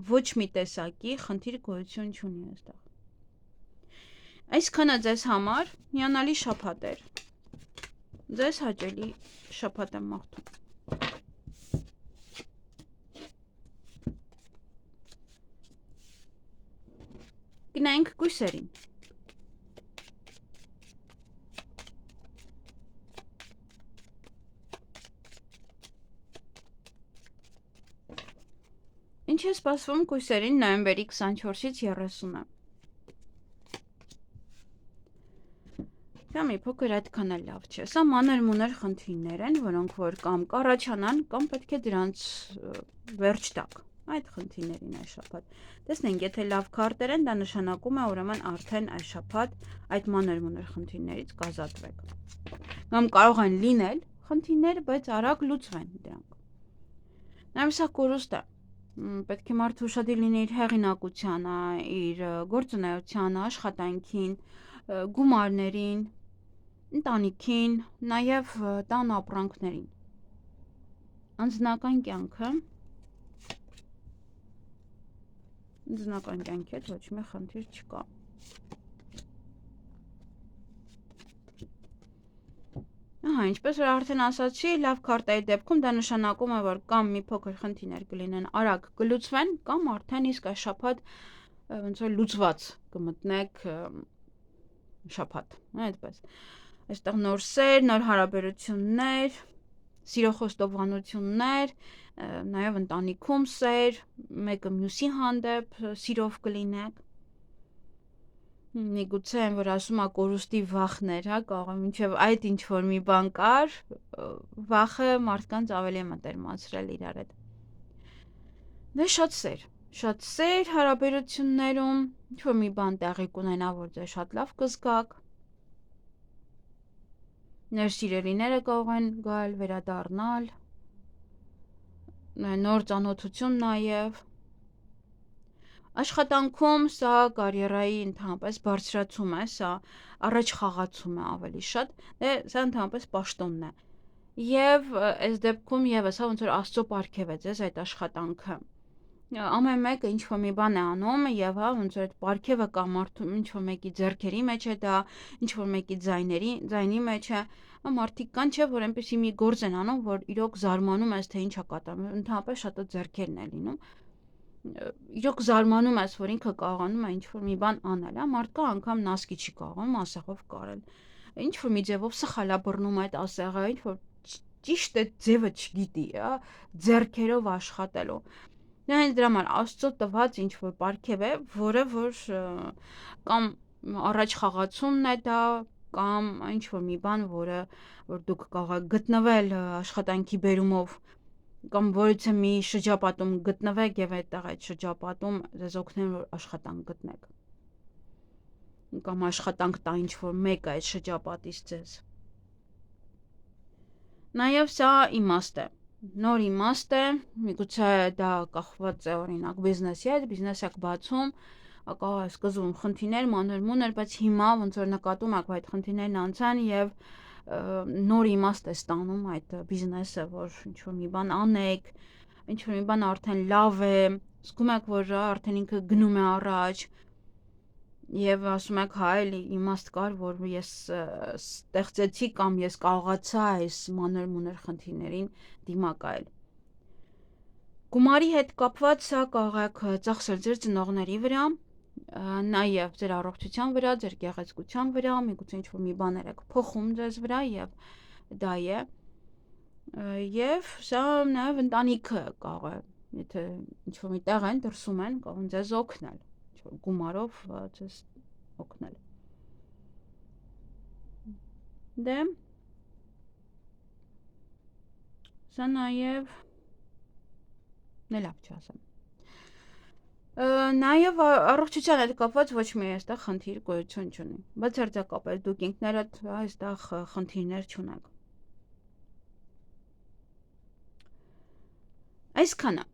Speaker 1: Ոչ մի տեսակի խնդիր գոյություն չունի այստեղ։ Այսքանը ձեզ համար հիանալի շաբաթ էր։ Ձեզ հաճելի շաբաթ եմ մաղթում։ Գնանք կույսերին։ Ինչ է սպասվում կույսերին նոյեմբերի 24-ից 30-ը։ Դա մի փոքր այդքան էլ լավ չէ։ Սա մանր-մունր խնդիրներ են, որոնք որ կամ կառաջանան, կամ պետք է դրանց վերջ տակ։ Այդ խնդիրներին այս շաբաթ։ Տեսնենք, եթե լավ քարտեր են, դա նշանակում է ուրեմն արդեն այս շաբաթ այդ մանր-մունր խնդիրներից կազատվեք։ Կամ կարող են լինել խնդիրներ, բայց արագ լուծվեն դրանք։ Նաև սա կորուստ է։ Պետք է մարդը ուշադիր լինի իր հեղինակությանը, իր գործունեությանը, աշխատանքին, գումարներին, ընտանիքին, նաև տան ապրանքներին։ Անձնական կյանքի հետ ոչ մի խնդիր չկա։ Ահա, ինչպես որ արդեն ասացի, լավ քարտայի դեպքում դա նշանակում է, որ կամ մի փոքր խնդիրներ կլինեն, արագ կլուծվեն, կամ արդեն իսկ այս շաբաթ ոնց որ լուծված կմտնեք շաբաթ, այդպես։ Այստեղ նոր սեր, նոր հարաբերություններ, սիրո խոստովանություններ, նաև ընտանիքում սեր, մեկը մյուսի հանդեպ սիրով կլինեք։ Միգուցե այն, որ ասում է կորուստի վախներ, հա, կարող է մինչև այդ ինչ որ մի բան կար, վախը մարդկանց ավելի է մտերմացրել իրար հետ։ Դե շատ սեր հարաբերություններում, ինչ որ մի բան տեղի կունենա, որ ձեզ շատ լավ կզգաք։ Ներսիրելիները կարող են գալ, վերադառնալ, նոր ծանոթություն նաև։ Աշխատանքում սա կարիերայի ընդհանրապես բարձրացում է, սա առաջ խաղացում է ավելի շատ, դե սա ընդհանրապես պաշտոնն է։ Եվ այս դեպքում եւս հա ոնց որ Աստծո պարգև է ձեզ այդ աշխատանքը։ Ամեն մեկը ինչ որ մի բան է անում եւ հա ոնց որ այդ պարգևը կա մարդու ինչ որ մեկի ձեռքերի մեջ է դա, ինչ որ մեկի ձայնի մեջ է, մարդիկ կան չէ որ այնպեսի մի գործ են անում, որ իրոք զարմանում ես թե ինչ է կատարում, ընդհանրապես շատը ձեռքերն է լինում։ Իրոք զարմանում ես, որ ինքը կարողանում է ինչ-որ մի բան անել, հա, մարդկա անգամ նասկի չի կարողանում ասեղով կարել։ Ինչ-որ մի ձևով սխալ է բռնում այդ ասեղը, ինչ-որ ճիշտ է ձևը չգիտի, հա, ձեռքերով աշխատելու։ Դա հենց դրա համար Աստծո տված ինչ-որ պարգև է, որը որ կամ առաջ խաղացումն է դա, կամ ինչ-որ մի բան, որ դուք կարող եք գտնվել աշխատանքի բերումով կամ որից մի շրջապատում գտնվեք եւ այդտեղ այդ շրջապատում ձեզ օգնեն որ աշխատանք գտնեք կամ աշխատանք տա ինչ որ մեկը այդ շրջապատից ձեզ նաեւ սա իմաստ է նոր իմաստ է միգուցե դա կախված է օրինակ բիզնեսի հետ բիզնես եք բացում կարող է սկզբում խնդիրներ մանր-մունր բայց հիմա ոնց որ նկատում եք այդ խնդիրներն անցան եւ նոր իմաստ է ստանում այդ բիզնեսը, որ ինչ-որ մի բան անեք, ինչ-որ մի բան արդեն լավ է, զգում եք, որ արդեն ինքը գնում է առաջ, եւ ասում եք, հա, էլի իմաստ կար, որ ես ստեղծեցի կամ ես կարողացա այս մանր-մունր խնդիրներին դիմակայել։ Գումարի հետ կապված սա կարող եք ծախսել ձեր ծնողների վրա, նաև ձեր առողջության վրա, ձեր գեղեցկության վրա, միգուցե ինչ-որ մի բաներ եք փոխում ձեզ վրա եւ դա է։ Եվ սա նաև ընտանիքը կարող է, եթե ինչ-որ մի տեղ են դրսում են, կարող են ձեզ օգնել, ինչ-որ գումարով ձեզ օգնել։ Դե սա նաև լավ չասեմ։ Նաև առողջության հետ կապված ոչ մի այստեղ խնդիր գոյություն չունի, բայց հերձակապես դուք ինքներդ այստեղ խնդիրներ չունեք։ Այսքանը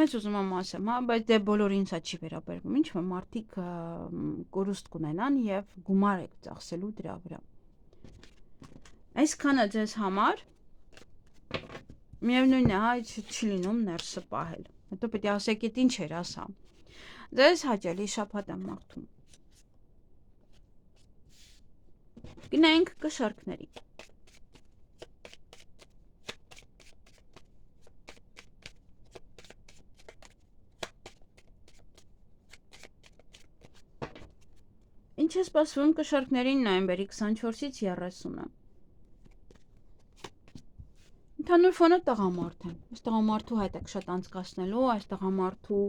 Speaker 1: մեծ ուզում եմ ասեմ, հա, բայց դե բոլորին սա չի վերաբերվում, ինչ որ մարդիկ կորուստ կունենան եւ գումար եք ծախսելու դրա վրա։ Այսքանը ձեզ համար միևնույնն է, հա, չի լինում ներսը պահել։ Հետո պետք է ասեք, այդ ինչ էր ասա։ Ձեզ հաճելի շաբաթ եմ մաղթում։ Գնանք կշարքների։ Ինչ է սպասվում կշարքներին նոյեմբերի 24-ից 30-ը։ Ընդհանուր ֆոնը տղամարդ է։ Այս տղամարդու հետ եք շատ անցկացնելու, այս տղամարդու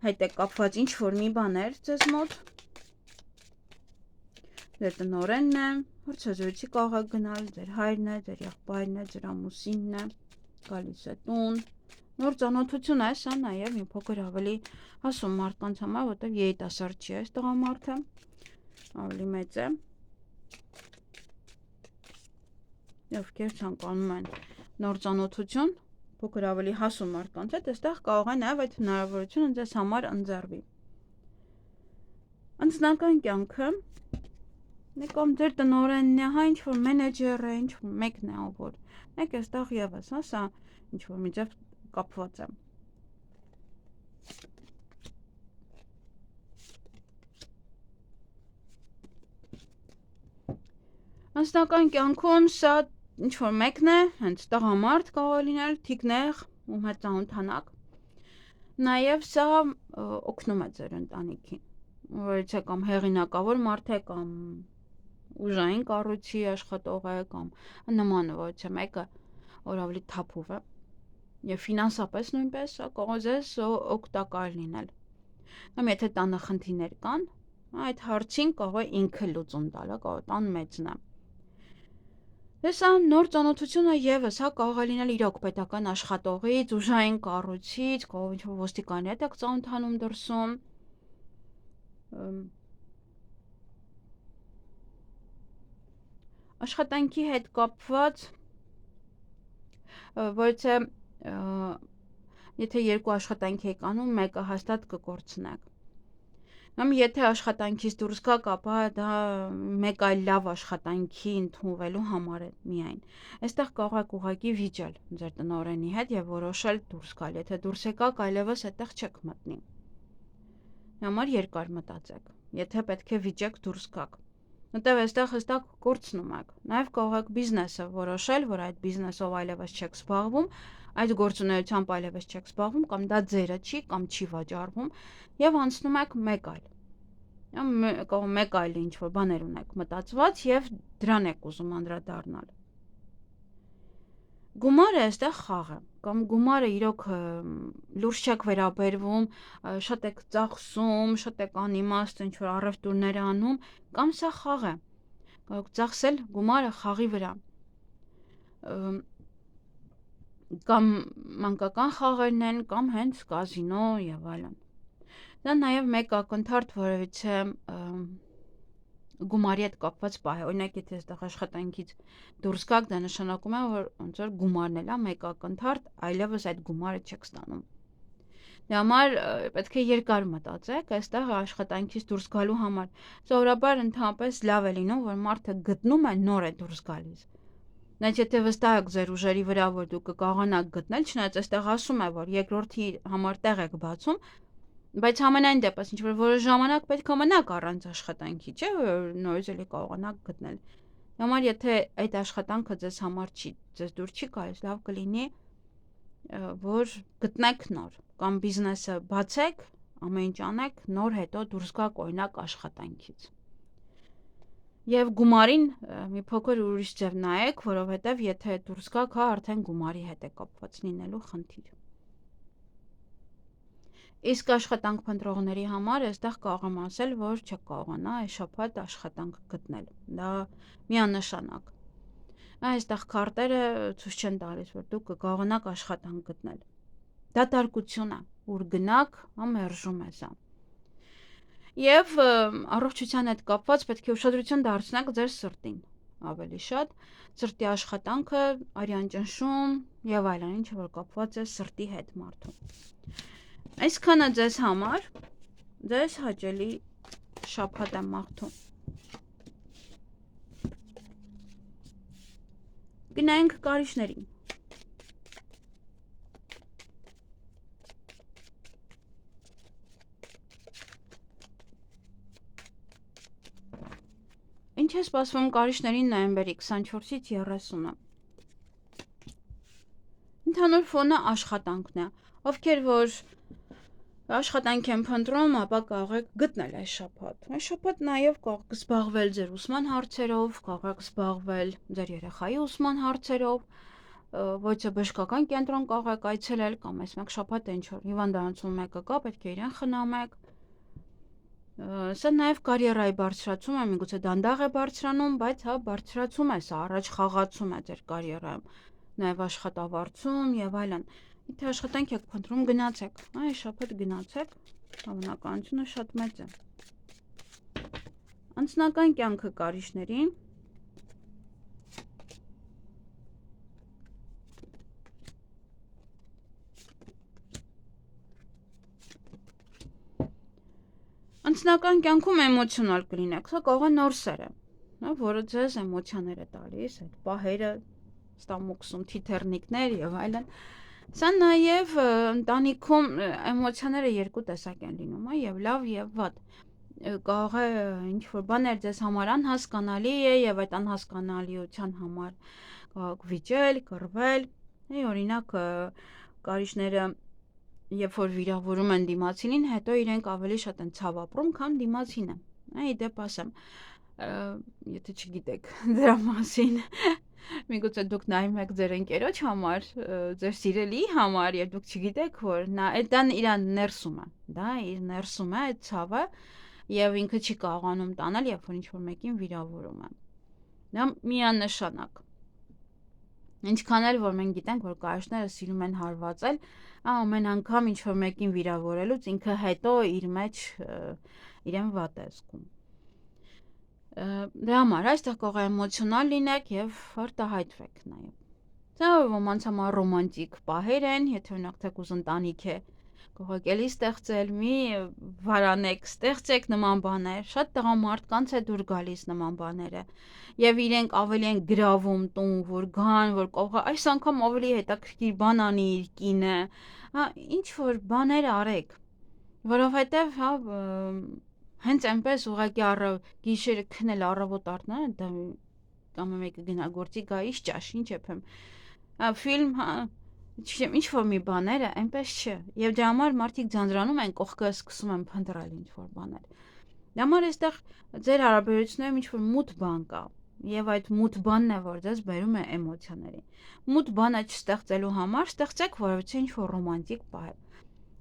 Speaker 1: հետ եք կապված ինչ որ մի բաներ ձեզ մոտ։ Ձեր տնօրենն է, հարցազրույցի կարող եք գնալ, ձեր հայրն է, ձեր եղբայրն է, ձեր ամուսինն է, գալիս է տուն։ Նոր ծանոթություն է, սա նաև մի փոքր ավելի հասուն մարդկանց համար, որտեղ երիտասարդ չի այս տղամարդը, ավելի մեծ է։ Ովքեր ցանկանում են նոր ծանոթություն, փոքր ավելի հասուն մարդկանց հետ, այստեղ կարող է նաև այդ հնարավորությունը ձեզ համար ընձեռվի։ Անձնական կյանքը կամ ձեր տնօրենն է, հա, ինչ-որ մենեջեր է, ինչ-որ մեկն է, որ մեկ այստեղ ևս, հա, սա ինչ-որ միջև կապված է։ Անձնական կյանքում սա ինչ-որ մեկն է, հենց տղամարդ կարող է լինել, թիկնեղ, ում հետ ծանոթանաք։ Նաև սա օգնում է ձեր ընտանիքին, որից է կամ հեղինակավոր մարդ է, կամ ուժային կառույցի աշխատող է, կամ նման, որից է մեկը, որ ավելի թափուվ է, եւ ֆինանսապես նույնպես սա կարող է ձեզ օգտակար լինել։ Կամ եթե տանը խնդիրներ կան, այդ հարցին կարող է ինքը լուծում տալ, կարող տան մեծն է։ Սա նոր ծանոթությունը եւս, հա, կարող է լինել իրոք պետական աշխատողից, ուժային կառույցից, կարող ինչ-որ ոստիկանի հետ եք ծանոթանում դրսում։ Աշխատանքի հետ կապված, որից է, եթե երկու աշխատանքի եք անում, մեկը հաստատ կկորցնեք։ Կամ եթե աշխատանքից դուրս գաք, ապա դա մեկ այլ լավ աշխատանքի ընդունվելու համար է միայն։ Այստեղ կարող եք ուղղակի վիճել ձեր տնօրենի հետ եւ որոշել դուրս գալ։ Եթե դուրս եկաք, այլևս այդտեղ չեք մտնի։ Համար երկար մտածեք։ Եթե պետք է վիճեք դուրս գաք։ Որտեւ այստեղ հստակ կորցնում եք։ Նաեւ կարող եք բիզնեսը որոշել, որ այդ բիզնեսով այլևս չեք զբաղվում, այդ գործունեությամբ այլևս չեք զբաղվում, կամ դա ձերը չի, կամ չի վաճառվում, եւ անցնում եք մեկ այլ։ Կարող մեկ այլ ինչ-որ բաներ ունեք մտածված եւ դրան եք ուզում անդրադառնալ։ Գումարը այստեղ խաղ է, կամ գումարը իրոք լուրջ չեք վերաբերվում, շատ եք ծախսում, շատ եք անիմաստ ինչ-որ առևտուրներ անում, կամ սա խաղ է։ Կարող ծախսել գումարը խաղի վրա։ Կամ մանկական խաղերն են, կամ հենց կազինո եւ այլն։ Դա նաև մեկ ակնթարթ, որովհետեւ գումարի հետ կապված պահ է։ Օրինակ, եթե այստեղ աշխատանքից դուրս գաք, դա նշանակում է, որ ոնց որ գումարն էլ է մեկ ակնթարթ, այլևս այդ գումարը չեք ստանում։ Դրա համար պետք է երկար մտածեք այստեղ աշխատանքից դուրս գալու համար։ Սովորաբար ընդհանրապես լավ է լինում, որ մարդը գտնում է նոր է դուրս գալիս։ Բայց եթե վստահ եք ձեր ուժերի վրա, որ դուք կկարողանաք գտնել, չնայած այստեղ ասում է, որ երկրորդի համար տեղ եք բացում, բայց համենայն դեպս ինչ որ որոշ ժամանակ պետք է մնաք առանց աշխատանքի, չէ՞, որ նորից էլի կարողանաք գտնել։ Համար եթե այդ աշխատանքը ձեզ համար ձեզ դուր չի գալիս, լավ կլինի, որ գտնեք նոր կամ բիզնեսը բացեք, ամեն ինչ անեք, նոր հետո դուրս գաք օրինակ աշխատանքից։ Եվ գումարին մի փոքր ուրիշ ձև նայեք, որովհետև եթե դուրս գաք, հա արդեն գումարի հետ է կապված լինելու խնդիր։ Իսկ աշխատանք փնտրողների համար այստեղ կարող եմ ասել, որ չեք կարողանա այս շաբաթ աշխատանք գտնել։ Դա միանշանակ։ Այստեղ քարտերը ցույց չեն տալիս, որ դուք կկարողանաք աշխատանք գտնել։ Դատարկություն է, ուր գնաք, մերժում է սա։ Եվ առողջության հետ կապված պետք է ուշադրություն դարձնեք ձեր սրտին ավելի շատ, սրտի աշխատանքը, արյան ճնշում եւ այլն, ինչը որ կապված է սրտի հետ մարդու։ Այսքանը ձեզ համար, ձեզ հաճելի շաբաթ եմ մաղթում։ Գնանք կարիճներին։ Ինչ է սպասվում կարիճներին նոյեմբերի 24-ից 30-ը։ Ընդհանուր ֆոնը աշխատանքն է։ Ովքեր որ աշխատանք են փնտրում, ապա կարող եք գտնել այս շաբաթ։ Այս շաբաթ նաև կարող եք զբաղվել ձեր ուսման հարցերով, կարող եք զբաղվել ձեր երեխայի ուսման հարցերով, ոչ թե բժշկական կենտրոն կարող եք այցելել կամ այս մեկ շաբաթ ինչ որ հիվանդանոցում մեկը կա, պետք է իրեն խնամեք։ Սա նաև կարիերայի բարձրացում է, միգուցե դանդաղ է բարձրանում, բայց հա բարձրացում է, սա առաջ խաղացում է ձեր կարիերայում, նաև աշխատավարձում եւ այլն։ Եթե աշխատանք եք փնտրում, գնացեք, այս շաբաթ գնացեք, հավանականությունը շատ մեծ է։ Անձնական կյանքը կարիճներին։ Անձնական կյանքում էմոցիոնալ կլինեք, սա կարող է նոր սեր է, որը ձեզ էմոցիաներ է տալիս, այդ պահերը, ստամոքսում թիթեռնիկներ եւ այլն։ Սա նաեւ ընտանիքում էմոցիաները երկու տեսակ են լինում, եւ լավ եւ վատ։ Կարող է ինչ որ բաներ ձեզ համար անհասկանալի է եւ այդ անհասկանալիության համար կարող վիճել, կռվել։ Օրինակ կարիճները երբ որ վիրավորում են դիմացինին, հետո իրենք ավելի շատ են ցավ ապրում, քան դիմացինը։ Ի դեպ ասեմ, եթե չգիտեք դրա մասին, միգուցե դուք նայում եք ձեր ընկերոջ համար, ձեր սիրելի համար, եւ դուք չգիտեք, որ նա դա իրան ներսում է, դա իր ներսում է այդ ցավը, եւ ինքը չի կարողանում տանել, երբ որ ինչ-որ մեկին վիրավորում է։ Դա միանշանակ։ Ինչքան էլ որ մենք գիտենք, որ կարիճները սիրում են հարվածել, ամեն անգամ ինչ որ մեկին վիրավորելուց ինքը հետո իր մեջ իրեն վատ է զգում։ Դրա համար այստեղ կարող է էմոցիոնալ լինեք եւ արտահայտվեք նաեւ։ Դա ոմանց համար ռոմանտիկ պահեր են, եթե օրինակ թեկուզ ընտանիք է, կարող եք էլի ստեղծել, մի վարանեք, ստեղծեք նման բաներ, շատ տղամարդկանց է դուր գալիս նման բաները, եւ իրենք ավելի են գրավում տուն, որ գան, որ կարող այս անգամ ավելի հետաքրքիր բան անի իր կինը, հա, ինչ որ բաներ արեք, որովհետեւ հա հենց այնպես ուղղակի գիշերը քնել առավոտ արթնանալ, դա կամ մեկը գնա գործի գա իշ ճաշ, ինչ եփեմ, ֆիլմ, հա, ինչ որ մի բաները, այնպես չէ, եւ դրա համար մարդիկ ձանձրանում են, կողքը սկսում են փնտրել ինչ որ բաներ։ Դրա համար այստեղ ձեր հարաբերություններում ինչ որ մութ բան կա, եւ այդ մութ բանն է, որ ձեզ բերում է էմոցիաների։ Մութ բանը չստեղծելու համար ստեղծեք որևէ ինչ որ ռոմանտիկ պահ։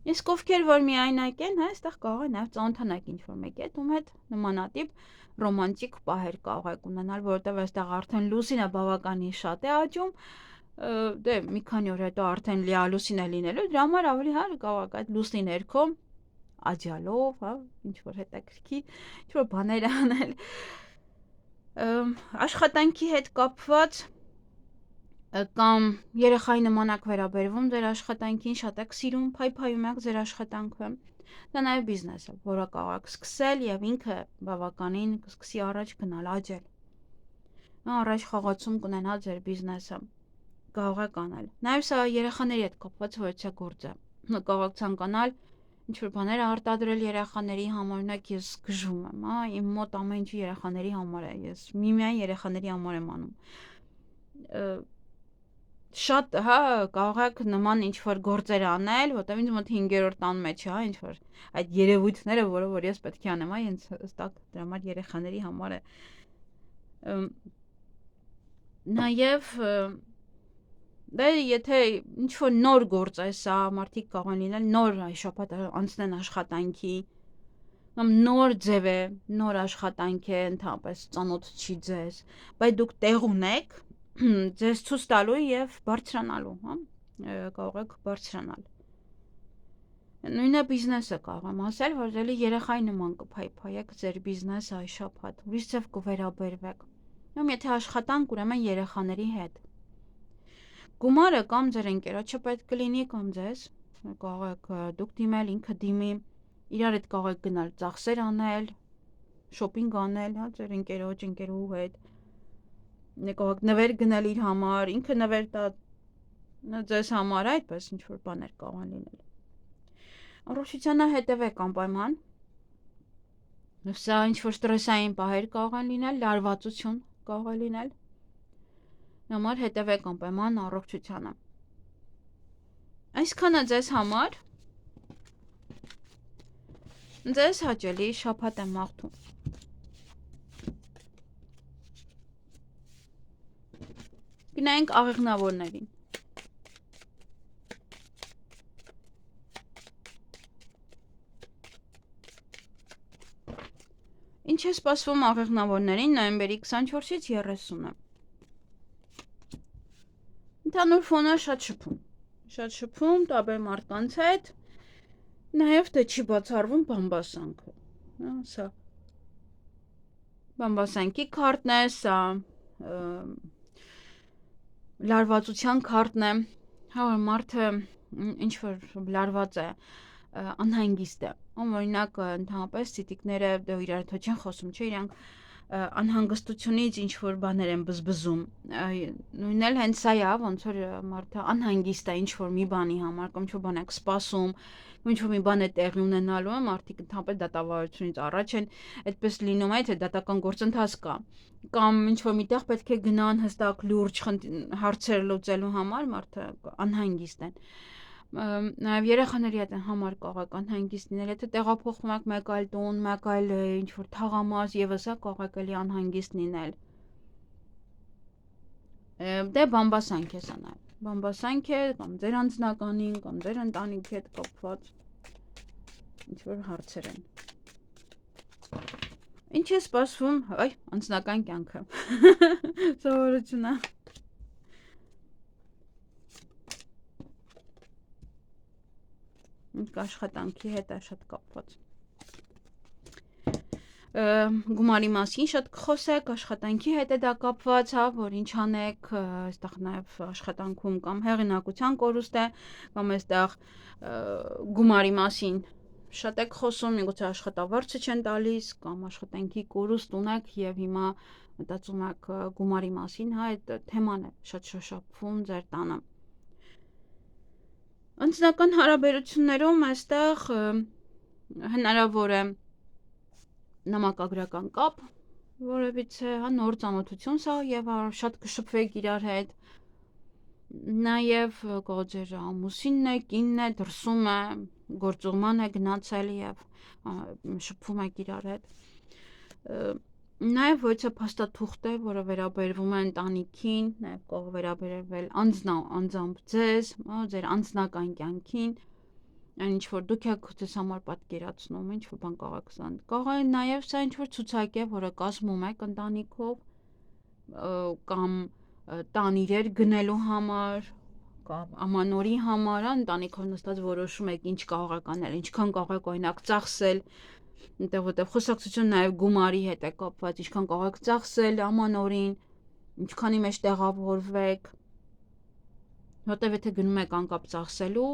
Speaker 1: Իսկ ովքեր որ միայնակ են, հա, այստեղ կարող է նաեւ ծանոթանալ ինչ որ մեկի հետ, ում հետ նմանատիպ ռոմանտիկ պահեր կարող եք ունենալ, որովհետեւ այստեղ արդեն լուսինը բավականին շատ է աճում, դե մի քանի օր հետո արդեն լիալուսին է լինելու, դրա համար ավելի հա կարող եք այդ լուսնի ներքո աջալով, հա, ինչ որ հետաքրքիր, ինչ որ բաներ անել։ Աշխատանքի հետ կապված կամ երեխայի նմանակ վերաբերվում ձեր աշխատանքին, շատ եք սիրում, փայփայում եք ձեր աշխատանքը, դա նաև բիզնես է, որը կարող եք սկսել եւ ինքը բավականին կսկսի առաջ գնալ, աճել։ Առաջ խաղացում կունենա ձեր բիզնեսը, կարող եք անել։ Նաև սա երեխաների հետ կապված որոշ գործ է։ Կարող եք ցանկանալ ինչ-որ բաներ արտադրել երեխաների համար, օրինակ ես գժում եմ, իմ մոտ ամեն ինչ երեխաների համար է, ես միմիայն երեխաների համար եմ անում։ Շատ, կարող եք նման ինչ-որ գործեր անել, որտեղ ինձ մոտ 5-րդ տան մեջ է, ինչ-որ այդ երևույթները, որ ես պետք է անեմ, ինձ հստակ դրա համար երեխաների համար է։ Նաև դե եթե ինչ-որ նոր գործ է սա, մարդիկ կարող են լինել նոր շաբաթ անցնեն աշխատանքի, կամ նոր ձև է, նոր աշխատանք է, ընդհանրապես ծանոթ չի ձեզ, բայց դուք տեղ ունեք ձեզ ցույց տալու եւ բարձրանալու, կարող եք բարձրանալ։ Նույնը բիզնեսը կարող եմ ասել, որ դելի երեխայի նման կփայփայեք ձեր բիզնեսը այս շաբաթ, ուրիշ ձև կվերաբերվեք։ Եթե աշխատանք, ուրեմն երեխաների հետ։ Գումարը կամ ձեր ընկերոջը պետք կլինի կամ ձեզ, կարող եք դուք դիմել, ինքը դիմի, իրար հետ կարող եք գնալ ծախսեր անել, շոփինգ անել, ձեր ընկերոջ, ընկերուհու հետ։ Կարող եք նվեր գնել իր համար, ինքը նվեր տա ձեզ համար, այդպես ինչ-որ բաներ կարող են լինել։ Առողջությանը հետևեք անպայման։ Սա ինչ-որ ստրեսային պահեր կարող են լինել, լարվածություն կարող է լինել։ Համար հետևեք անպայման առողջությանը։ Այսքանը ձեզ համար։ Ձեզ հաճելի շաբաթ եմ մաղթում։ Գնանք աղեղնավորներին։ Ինչ է սպասվում աղեղնավորներին նոյեմբերի 24-ից 30-ը։ Ընդհանուր ֆոնը շատ շփում, տարբեր մարդկանց հետ, նաև դե չի բացառվում բամբասանքը։ Սա բամբասանքի քարտն է, սա լարվածության քարտն է, որ մարդը ինչ որ լարված է, անհանգիստ է։ Օրինակ ընդհանրապես ցիտիկները իրար հետ չեն խոսում, չէ, իրանք անհանգստությունից ինչ որ բաներ են բզբզում։ Նույնն էլ հենց սա է, ոնց որ մարդը անհանգիստ է ինչ որ մի բանի համար, կամ ինչ որ բան է սպասում, ինչ որ մի բան է տեղի ունենալու, մարդիկ ընդհանրապես դատավարությունից առաջ են, այդպես լինում է, թե դատական գործընթաց կա, կամ ինչ որ միտեղ պետք է գնան հստակ լուրջ հարցեր լուծելու համար, մարդը անհանգիստ են։ Նաև երեխաների հետ համար կարող եք անհանգիստ լինել, եթե տեղափոխվում եք մեկ այլ տուն, մեկ այլ ինչ որ թաղամաս, եւս կարող եք էլի անհանգիստ լինել։ Դե բամբասանք է սա նաև։ Բամբասանք է կամ ձեր անձնականին, կամ ձեր ընտանիքի հետ կապված ինչ որ հարցեր են։ Ինչ է սպասվում, անձնական կյանքը։ Սովորությունա։ Աշխատանքի հետ է շատ կապված։ Գումարի մասին շատ կխոսեք, աշխատանքի հետ է դա կապված, որ ինչ անեք, այստեղ նաև աշխատանքում կամ հեղինակության կորուստ է, կամ այստեղ գումարի մասին շատ եք խոսում, միգուցե աշխատավարձը չեն տալիս, կամ աշխատանքի կորուստ ունեք եւ հիմա մտածում եք գումարի մասին, այդ թեման է շատ շոշափվում ձեր տանը։ Անձնական հարաբերություններում այստեղ հնարավոր է նամակագրական կապ, որևիցե նոր ծանոթություն սա եւ շատ կշփվեք իրար հետ։ Նաեւ ձեր ամուսինն է, կինն է, դրսում է, գործուղման է գնացել եւ շփվում եք իրար հետ։ Նաև ոչ փաստաթուղթ է, որը վերաբերվում է ընտանիքին, նաև կարող վերաբերվել անձամբ ձեզ, ձեր անձնական կյանքին, այն ինչ որ դուք եք ձեզ համար պատկերացնում, ինչ որ բան կարող է նաև սա ինչ որ ցուցակ է, որը կազմում եք ընտանիքով, կամ տան իրեր գնելու համար, կամ ամանորի համար, ընտանիքով նստած որոշում եք ինչ կարող եք անել, ինչքան կարող եք օրինակ ծախսել, որտեղ խոսակցություն նաև գումարի հետ է կապված, ինչքան կարող եք ծախսել ամանորին, ինչքանի մեջ տեղավորվեք, Որտեվ եթե գնում եք անկապ ծախսելու,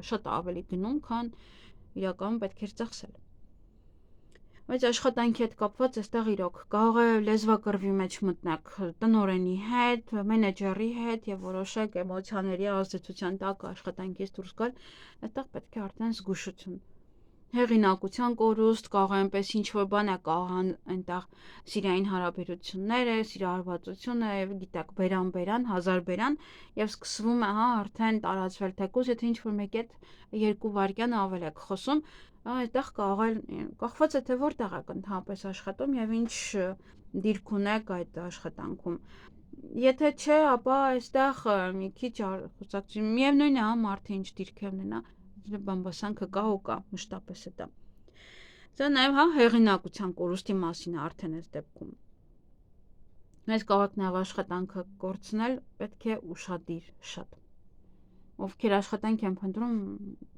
Speaker 1: շատ ավելի գնում, քան իրականում պետք էր ծախսել։ Բայց աշխատանքի հետ կապված այստեղ իրոք կարող է լեզվակռվի մեջ մտնեք տնօրենի հետ, մենեջերի հետ եւ որոշեք էմոցիաների ազդեցության տակ աշխատանքից դուրս գալ, այստեղ պետք է արդեն զգուշություն։ Հեղինակության կորուստ, կարող է այնպես ինչ-որ բան է, կարող այնտեղ սիրային հարաբերությունները, սիրահարվածությունը եւ գիտեք, բերան, հազար բերան եւ սկսվում է, արդեն տարածվել թեկուզ, եթե ինչ-որ մեկի հետ 2 վայրկյան ավել եք խոսում, այդտեղ կարող է կախված է թե որտեղ եք ընդհանրապես աշխատում եւ ինչ դիրք ունեք այդ աշխատանքում։ Եթե չէ, ապա այստեղ մի քիչ խոսակցություն միևնույն է, մարդը ինչ դիրք է ունենա, բամբասանքը կա ու կա, մշտապես է դա։ Դա նաև հեղինակության կորուստի մասին է արդեն այս դեպքում։ Այս կարող եք նաև աշխատանքը կորցնել, պետք է ուշադիր շատ։ Ովքեր աշխատանք են փնտրում,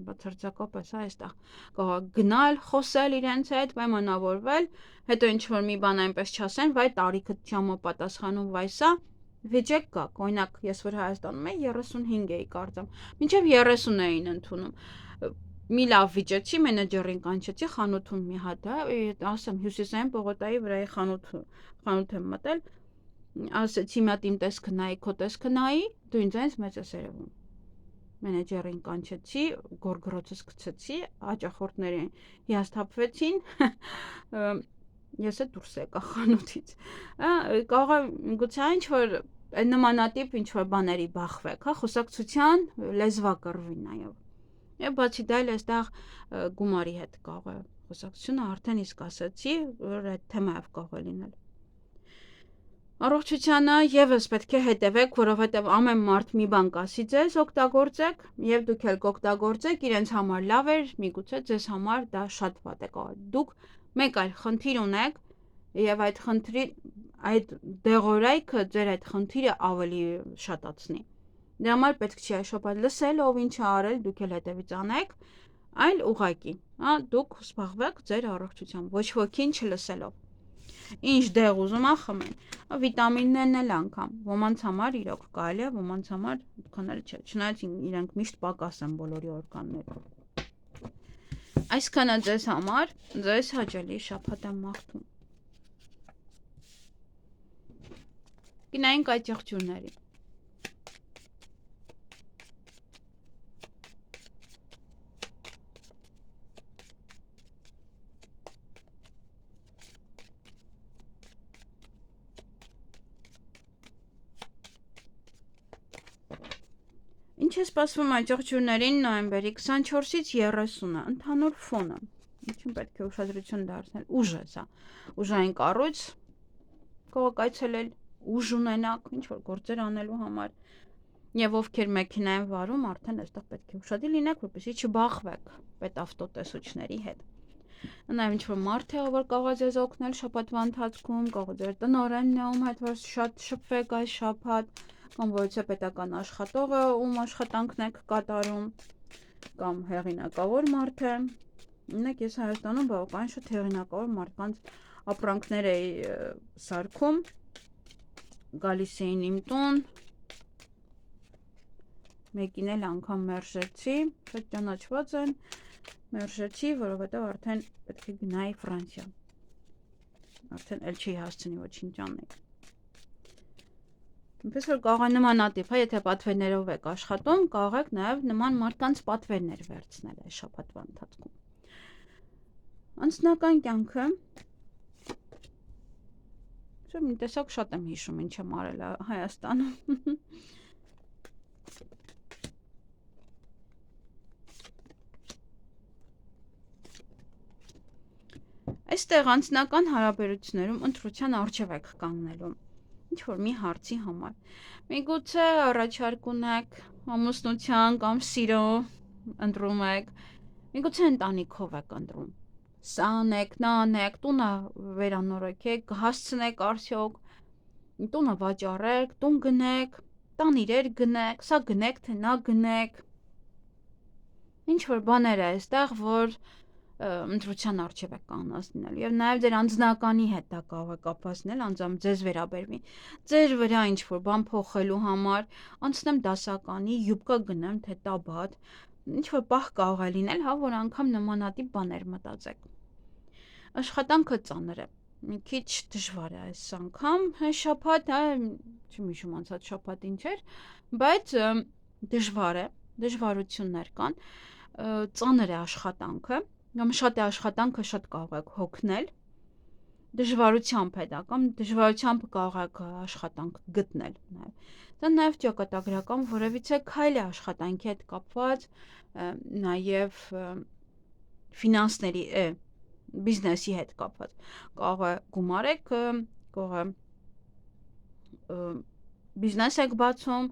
Speaker 1: բացարձակապես այստեղ կարող գնալ, խոսել իրենց հետ, պայմանավորվել, հետո ինչ-որ մի բան այնպես չասեն, վայ տարիքը չհամապատասխանում, վայ սա վիճեք կա, օրինակ, ես որ Հայաստանում էի 35 էի կարծեմ, մինչև 30 էին ընդունում։ Մի լավ վիճեցի, մենեջերին կանչեցի խանութում մի հատ, ասեմ Հյուսիսային պողոտայի վրայի խանութ եմ մտել, ասեցի մի հատ իմ տեսքը նայի, քո տեսքը նայի, դու ինձ մեծ ես երևում։ Մենեջերին կանչեցի, գորգրոցս գցեցի, հաճախորդներին հիասթափվեցին, ես է դուրս եկա խանութից։ Կարող է գուցե ինչ-որ նմանատիպ ինչ-որ բաների բախվեք, խոսակցության լեզվակռվի նաև։ Եվ բացի դա էլ այստեղ գումարի հետ կարող է խոսակցությունը արդեն իսկ ասացի, որ այդ թեմայով կարող է լինել։ Առողջությանը եւս պետք է հետևեք, որովհետեւ ամեն մարդ մի բան կասի ձեզ, օգտագործեք եւ դուք էլ կօգտագործեք, իրենց համար լավ էր, միգուցե ձեզ համար դա շատ վատ է կարող։ Դուք մեկ այլ խնդիր ունեք եւ այդ դեղորայքը ձեր այդ խնդիրը ավելի շատացնի։ Դրա համար պետք չի այշոպատ լսել, ով ինչ է արել, դուք էլ հետևից անեք, այլ ուղակի, դուք զբաղվեք ձեր առողջությամբ, ոչ ոքին չլսելով։ Ինչ դեղ ուզում խմեն, վիտամիններն էլ անգամ, ոմանց համար իրոք կարելի է, ոմանց համար այդքան էլ չէ, չնայած իրենք միշտ պակաս են բոլորի օրգաններում։ Այսքանը ձեզ համար, ձեզ հաճելի շաբաթ եմ մաղթում։ Գնայինք այդ եղջյուրների։ Ինչ է սպասվում այդ եղջյուրներին նոյեմբերի 24-ից 30-ը, ընդհանուր ֆոնը, ինչին պետք է ուշադրություն դարձնել, ուժ է սա, ուժային կառույց, կարող այցելել, ուժ ունենաք, ինչ-որ գործեր անելու համար, եւ ովքեր մեքենա են վարում, արդեն այստեղ պետք է ուշադիր լինեք, որպեսզի չբախվեք պետավտոտեսուչների հետ։ Նաեւ ինչ-որ մարդ է, որ կարող է ձեզ օգնել շաբաթվա ընթացքում, կարող է ձեր տնօրենն է, ում հետ որ շատ շփվեք այս շաբաթ, կամ որից է պետական աշխատողը, ում աշխատանքն եք կատարում, կամ հեղինակավոր մարդ է։ Ունեք ես Հայաստանում բավական շատ հեղինակավոր մարդկանց ապրանքներ էի սարքում, գալիս էին իմ տուն, մեկին էլ անգամ մերժեցի, շատ ճանաչված են, մերժեցի, որովհետև արդեն պետք է գնայի Ֆրանսիա, արդեն էլ չի հասցնի ոչինչ անել։ Ինչպես որ կարող է նմանատիպ, եթե պատվերներով եք աշխատում, կարող եք նաև նման մարդկանց պատվերներ վերցնել այս շաբաթվա ընթացքում։ Անձնական կյանքը մի տեսակ շատ եմ հիշում, ինչ եմ արել Հայաստանում։ Այստեղ անձնական հարաբերություններում ընտրության առջև եք կանգնելու ինչ-որ մի հարցի համար։ Միգուցե առաջարկ ունեք ամուսնության կամ սիրո ընտրում եք, միգուցե ընտանիքով եք ընտրում։ Սա անեք, նա անեք, տունը վերանորոգեք, կհասցնեք արդյոք, տունը վաճառեք, տուն գնեք, տան իրեր գնեք, սա գնեք, թե նա գնեք։ Ինչ-որ բաներ է այստեղ, որ ընտրության առջև եք կանած լինելու եւ նաեւ ձեր անձնականի հետ դա կարող է կապված լինել, անձամբ ձեզ վերաբերվի։ Ձեր վրա ինչ-որ բան փոխելու համար անցնեմ դասականի, յուբկա գնեմ, թե տաբատ, ինչ-որ պահ կարող է լինել, հա, որ անգամ նմանատիպ բաներ մտածեք։ Աշխատանքը ծանր է։ Մի քիչ դժվար է այս անգամ, շաբաթ, հա, չեմ հիշում անցած շաբաթ ինչ էր, բայց դժվար է, դժվարություններ կան, ծանր է աշխատանքը, կամ շատ է աշխատանքը, շատ կարող եք հոգնել, դժվարությամբ է դա, կամ դժվարությամբ կարող եք աշխատանք գտնել նաև։ Դա նաև ճակատագրական որևիցե քայլ է աշխատանքի հետ կապված, նաև ֆինանսների բիզնեսի հետ կապված։ Կարող է գումար եք, կարող է բիզնես եք բացում,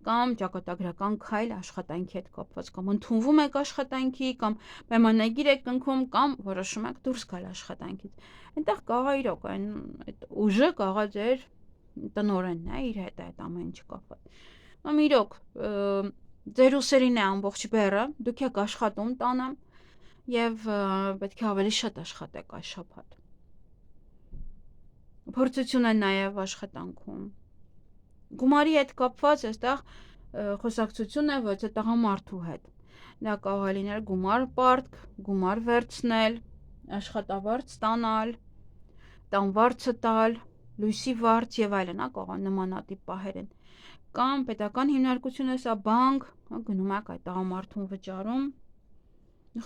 Speaker 1: կամ ճակատագրական քայլ աշխատանքի հետ կապված, կամ ընդունվում եք աշխատանքի, կամ պայմանագիր եք կնքում, կամ որոշում եք դուրս գալ աշխատանքից։ Այնտեղ կարող է իրոք այդ ուժը կարող է ձեր տնօրենն է իր հետ այդ ամեն ինչը կապված։ Կամ իրոք ձեր ուսերին է ամբողջ բեռը, դուք եք աշխատում տանը եւ պետք է ավելի շատ աշխատեք այս շաբաթ։ Փորձություն է նաեւ աշխատանքում։ Գումարի հետ կապված այստեղ խոսակցություն է ոչ տղամարդու հետ։ Դա կարող է լինել գումար պարտք, գումար վերցնել, աշխատավարձ ստանալ, տան վարձը տալ, լույսի վարձ եւ այլն, հա, կարող է նմանատիպ պահեր են։ Կամ պետական հիմնարկություն է սա բանկ, գնում եք այդ տղամարդուն վճարում։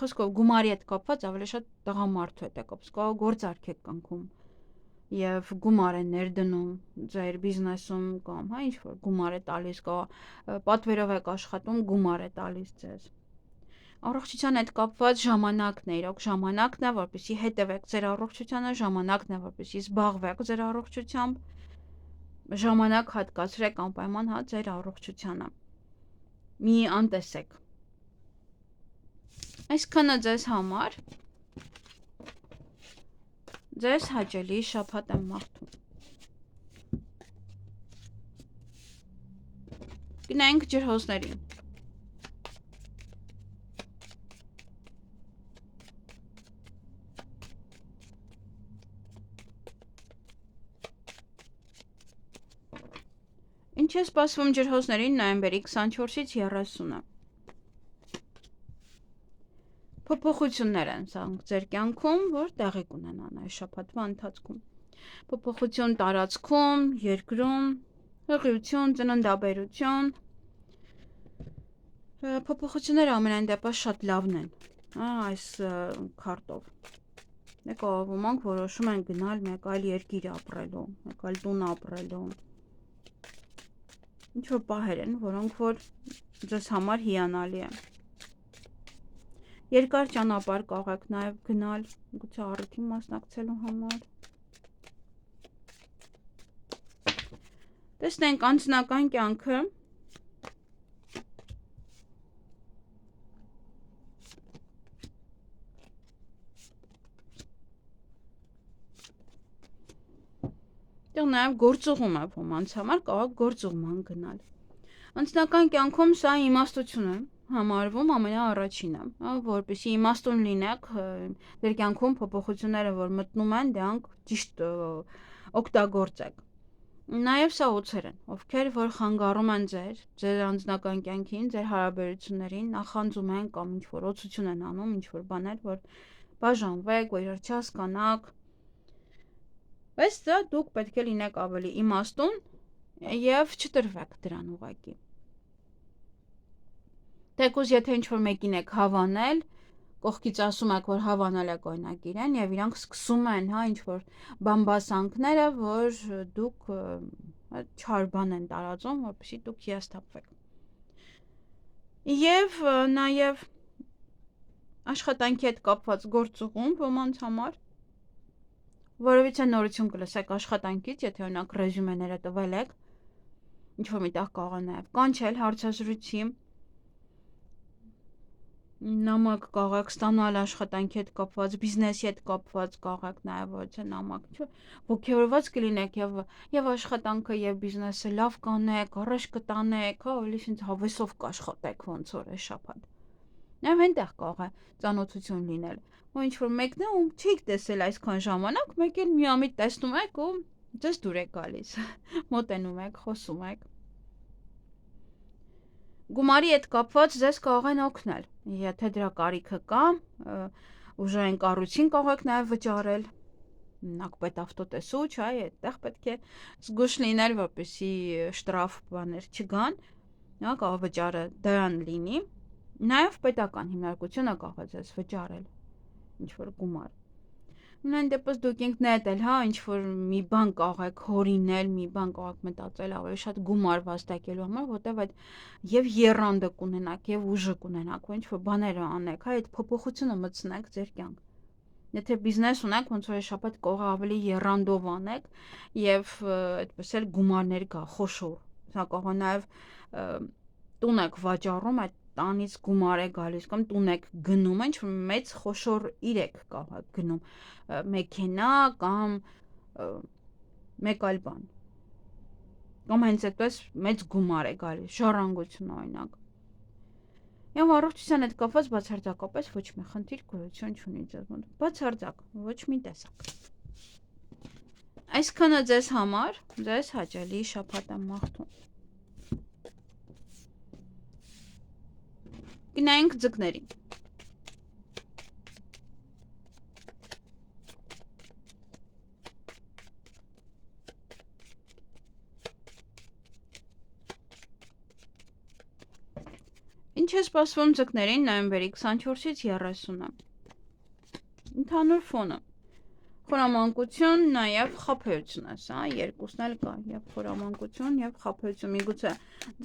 Speaker 1: Խոսքով գումարի հետ կապված ավելի շատ տղամարդու հետ է կապված, կարող գործարք եք կնքում եւ գումար է ներդնում ձեր բիզնեսում կամ հա ինչ որ գումար է տալիս, կամ պատվերով եք աշխատում, գումար է տալիս ձեզ։ Առողջության հետ կապված ժամանակն է, իրոք ժամանակն է, որպեսզի հետևեք ձեր առողջությանը, ժամանակն է, որպեսզի զբաղվեք ձեր առողջությամբ, ժամանակ հատկացրեք անպայման հա ձեր առողջությանը։ Մի անտեսեք։ Այսքանը ձեզ համար։ Ձեզ հաճելի շաբաթ եմ մաղթում։ Գնանք ջրհոսներին։ Ինչ է սպասվում ջրհոսներին նոյեմբերի 24-ից 30-ը։ Փոփոխություններ են սրանք ձեր կյանքում, որ տեղի կունենան այս շաբաթվա ընթացքում։ Փոփոխություն տարածքում, երկրում, հղիություն, ծննդաբերություն։ Փոփոխությունները ամենայն դեպս շատ լավն են, հա, այս քարտով։ Եկավ ոմանք որոշում են գնալ մեկ այլ երկիր ապրելու, մեկ այլ տուն ապրելու։ Ինչ որ պահեր են, որոնք որ ձեզ համար հիանալի են։ Երկար ճանապարհ կարող եք նաև գնալ, գուցե առիթի մասնակցելու համար։ Տեսնենք անձնական կյանքը։ Դեռ նաև գործուղում է ոմանց համար կարող գործուղման գնալ։ Անձնական կյանքում սա իմաստություն է համարվում ամենաառաջինը, որպեսզի իմաստուն լինեք, ձեր կյանքում փոփոխությունները, որ մտնում են, դրանք ճիշտ օգտագործեք։ Նաև սա ուծեր են, ովքեր որ խանգարում են ձեր անձնական կյանքին, ձեր հարաբերություններին, նախանձում են կամ ինչ-որ օծություն են անում, ինչ-որ բաներ, որ բաժանվեք, որ իրար չհասկանաք։ Բայց դա դուք պետք է լինեք ավելի իմաստուն եւ չտրվեք դրան ուղղակի։ Թեկուզ եթե ինչ-որ մեկին եք հավանել, կողքից ասում եք, որ հավանել եք օրինակ իրեն եւ իրանք սկսում են, հա, ինչ-որ բամբասանքները, որ դուք չար բան են տարածում, որպեսզի դուք հիասթափվեք։ Եվ նաեւ աշխատանքի հետ կապված գործուղում ոմանց համար որովհետեւ նորություն կլսեք աշխատանքից, եթե օրինակ ռեզյումեները տվել եք, ինչ-որ միտեղ կարող է նաև կանչել հարցազրույցի, նամակ կարող եք ստանալ աշխատանքի հետ կապված, բիզնեսի հետ կապված, կարող եք նաև որևէ նամակ, ոգևորված կլինեք եւ աշխատանքը եւ բիզնեսը լավ կանեք, առաջ կտանեք, հա, ավելի ինձ հավեսով կաշխատեք ոնց որ այս շաբաթ։ Եվ այնտեղ կարող է ծանոթություն լինել։ Ու ինչ որ մեկն է, ում չեք տեսել այսքան ժամանակ, մեկ էլ միամիտ տեսնում եք ու ձեզ դուր եք գալիս։ Մոտենում եք, խոսում եք։ Գումարի հետ կապված ձեզ կարող են օգնել։ Եթե դրա կարիքը կա, ուժային կառույցին կարող եք նաև վճարել։ Նակ պետավտոտեսուչ, այ այդտեղ պետք է զգուշ լինել, որպեսզի շտրաֆ բաներ չգան, հա, կարող վճարը դրան լինի։ Նաև պետական հիմնարկությունը կարող է ձեզ վճարել ինչ-որ գումար։ Նույն դեպս դուք ինքներդ էլ, հա, ինչ-որ մի բան կարող եք հորինել, մի բան կարող եք մտածել ավելի շատ գումար վաստակելու համար, որտեղ այդ եւ եռանդը կունենաք, եւ ուժը կունենաք, ու ինչ-որ բաներ անեք, հա, այդ փոփոխությունը մտցնեք ձեր կյանք։ Եթե բիզնես ունեք, ոնց որ շաբաթ կարող ավելի եռանդով անեք եւ այդպես էլ գումարներ գա խոշոր։ Սա կարող է նաեւ տուն եք վաճառում, այդ տանից գումար է գալիս կամ տուն եք գնում, ինչ որ մեծ խոշոր իրեք կարող եք գնում, մեքենա կամ մեկ այլ բան։ Կամ հենց այդպես մեծ գումար է գալիս, ժառանգություն օրինակ։ Եվ առողջության հետ կապված բացարձակապես ոչ մի խնդիր գոյություն չունի ձեզ մոտ։ Բացարձակ, ոչ մի տեսակ։ Այսքանը ձեզ համար, ձեզ հաճելի շաբաթ եմ մաղթում։ Գնայինք ձկներին։ Ինչ է սպասվում ձկներին նոյեմբերի 24-ից 30-ը։ Ընդհանուր ֆոնը։ Խորամանկություն, նաև խաբեություն է, սա երկուսն էլ կա, եւ խորամանկություն եւ խաբեություն։ Միգուցե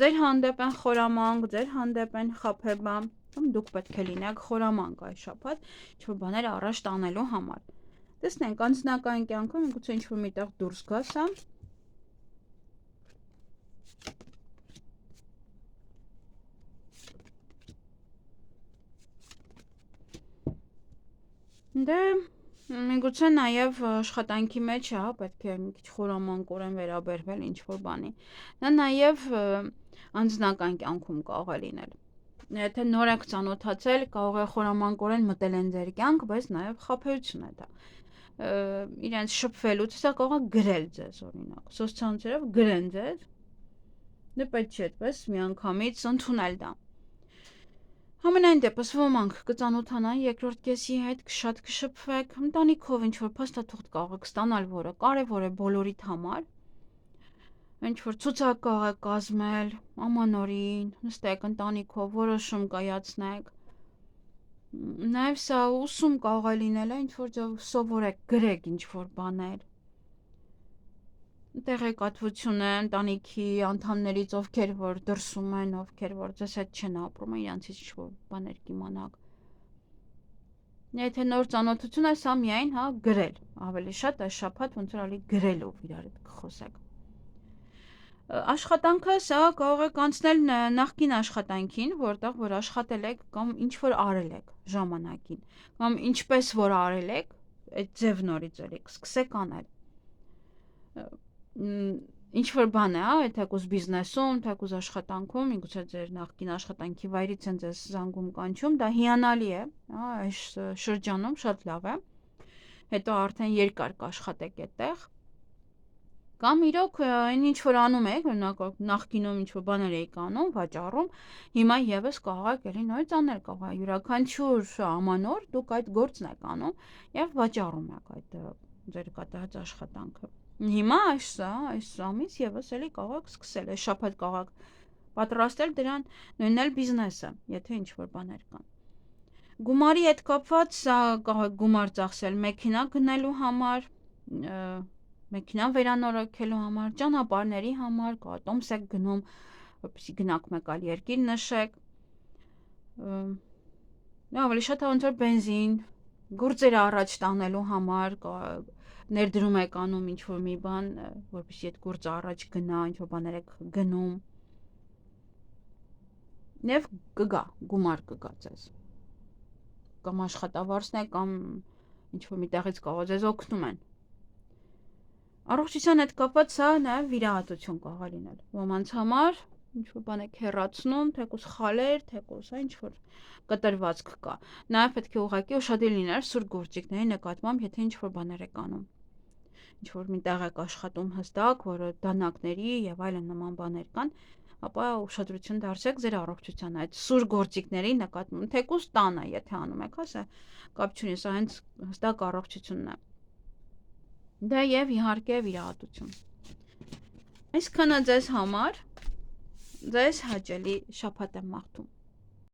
Speaker 1: ձեր հանդեպ են խորամանկ, ձեր հանդեպ են խաբեբան, կամ դուք պետք է լինեք խորամանկ այս շաբաթ, ինչ-որ բաներ առաջ տանելու համար։ Տեսնենք անձնական կյանքում միգուցե ինչ-որ միտեղ դուրս գա սա։ Դե միգուցե նաև աշխատանքի մեջ է, պետք է մի քիչ խորամանկորեն վերաբերվել ինչ-որ բանի։ Դա նաև անձնական կյանքում կարող է լինել։ Եթե նոր եք ծանոթացել, կարող է խորամանկորեն մտել են ձեր կյանք, բայց նաև խաբեություն է դա։ Իրենց շփվելուց սա կարող է գրել ձեզ, օրինակ, սոցցանցերով գրեն ձեզ։ Դե պետք չէ այդպես միանգամից ընդունել դա։ Համենայն դեպս ոմանք կծանոթանան երկրորդ կեսի հետ, շատ կշփվեք, ընտանիքով ինչ-որ փաստաթուղթ կարող եք ստանալ, որը կարևոր է բոլորիդ համար, ինչ-որ ցուցակ կարող եք կազմել, ամանորին, նստեք ընտանիքով, որոշում կայացնեք, նաև սա ուսում կարող է լինել, ինչ-որ սովորեք, գրեք ինչ-որ բաներ, տեղեկատվություն է ընտանիքի անդամներից, ովքեր որ դրսում են, ովքեր որ ձեզ հետ չեն ապրում, իրանցից ինչ-որ բաներ կիմանաք։ Եթե նոր ծանոթություն է, սա միայն, հա, գրել, ավելի շատ այս շաբաթ ոնց որ ալի գրելով իրար հետ կխոսեք։ Աշխատանքը սա կարող եք անցնել նախկին աշխատանքին, որտեղ որ աշխատել եք կամ ինչ-որ արել եք ժամանակին, կամ ինչպես որ արել եք, այդ ձև նորից եք սկսեք անել։ Ինչ-որ բան է, հա, թեկուզ բիզնեսում, թեկուզ աշխատանքում, միգուցե ձեր նախկին աշխատանքի վայրից են ձեզ զանգում կանչում, դա հիանալի է, հա, այս շրջանում շատ լավ է։ Հետո արդեն երկար կաշխատեք այդտեղ։ Կամ իրոք այն ինչ որ անում եք, օրինակ նախկինում ինչ որ բաներ եք անում, վաճառում, հիմա եւս կարող եք էլի նորից անել, կարող է յուրաքանչյուր ամանոր դուք այդ գործն եք անում եւ վաճառում եք այդ ձեր կատարած աշխատանքը։ Հիմա այս ամիս եւս էլի կարող եք սկսել, այս շաբաթ կարող եք պատրաստել դրան նույնն էլ բիզնեսը, եթե ինչ որ բաներ կան։ Գումարի հետ կապված սա կարող եք գումար ծախսել մեքենա գնելու համար, մեքենան վերանորոգելու համար, ճանապարհների համար, կարող տոմս եք գնում, որպեսզի գնաք մեկ այլ երկիր նշեք։ Ավելի շատ ոնց որ բենզին, գործերը առաջ տանելու համար, ներդրում եք անում ինչ-որ մի բան, որպեսզի այդ գործը առաջ գնա, ինչ-որ բաներ եք գնում։ Եվ կգա, գումար կգա ձեզ։ Կամ աշխատավարձն է, կամ ինչ-որ մի տեղից կարող ձեզ օգնում են։ Առողջության հետ կապված սա նաև վիրահատություն կարող է լինել։ Ոմանց համար ինչ-որ բան եք հեռացնում, թեկուզ խալեր, թեկուզ ինչ-որ կտրվածք կա։ Նաև պետք է ուղղակի ուշադիր լինել սուր գործիքների նկատմամբ, եթե ինչ-որ բաներ եք անում։ Ինչ-որ մի տեղ եք աշխատում հստակ, որը դանակների եւ այլն նման բաներ կան, ապա ուշադրություն դարձրեք ձեր առողջության այդ սուր գործիքների նկատմամբ, թեկուզ տանը, եթե անում եք, ասա, կապ չունի, սա հենց հստակ առողջությունն է։ Դա եւ իհարկե վիրահատություն։ Այսքանը ձեզ համար, ձեզ հաճելի շաբաթ եմ մաղթում։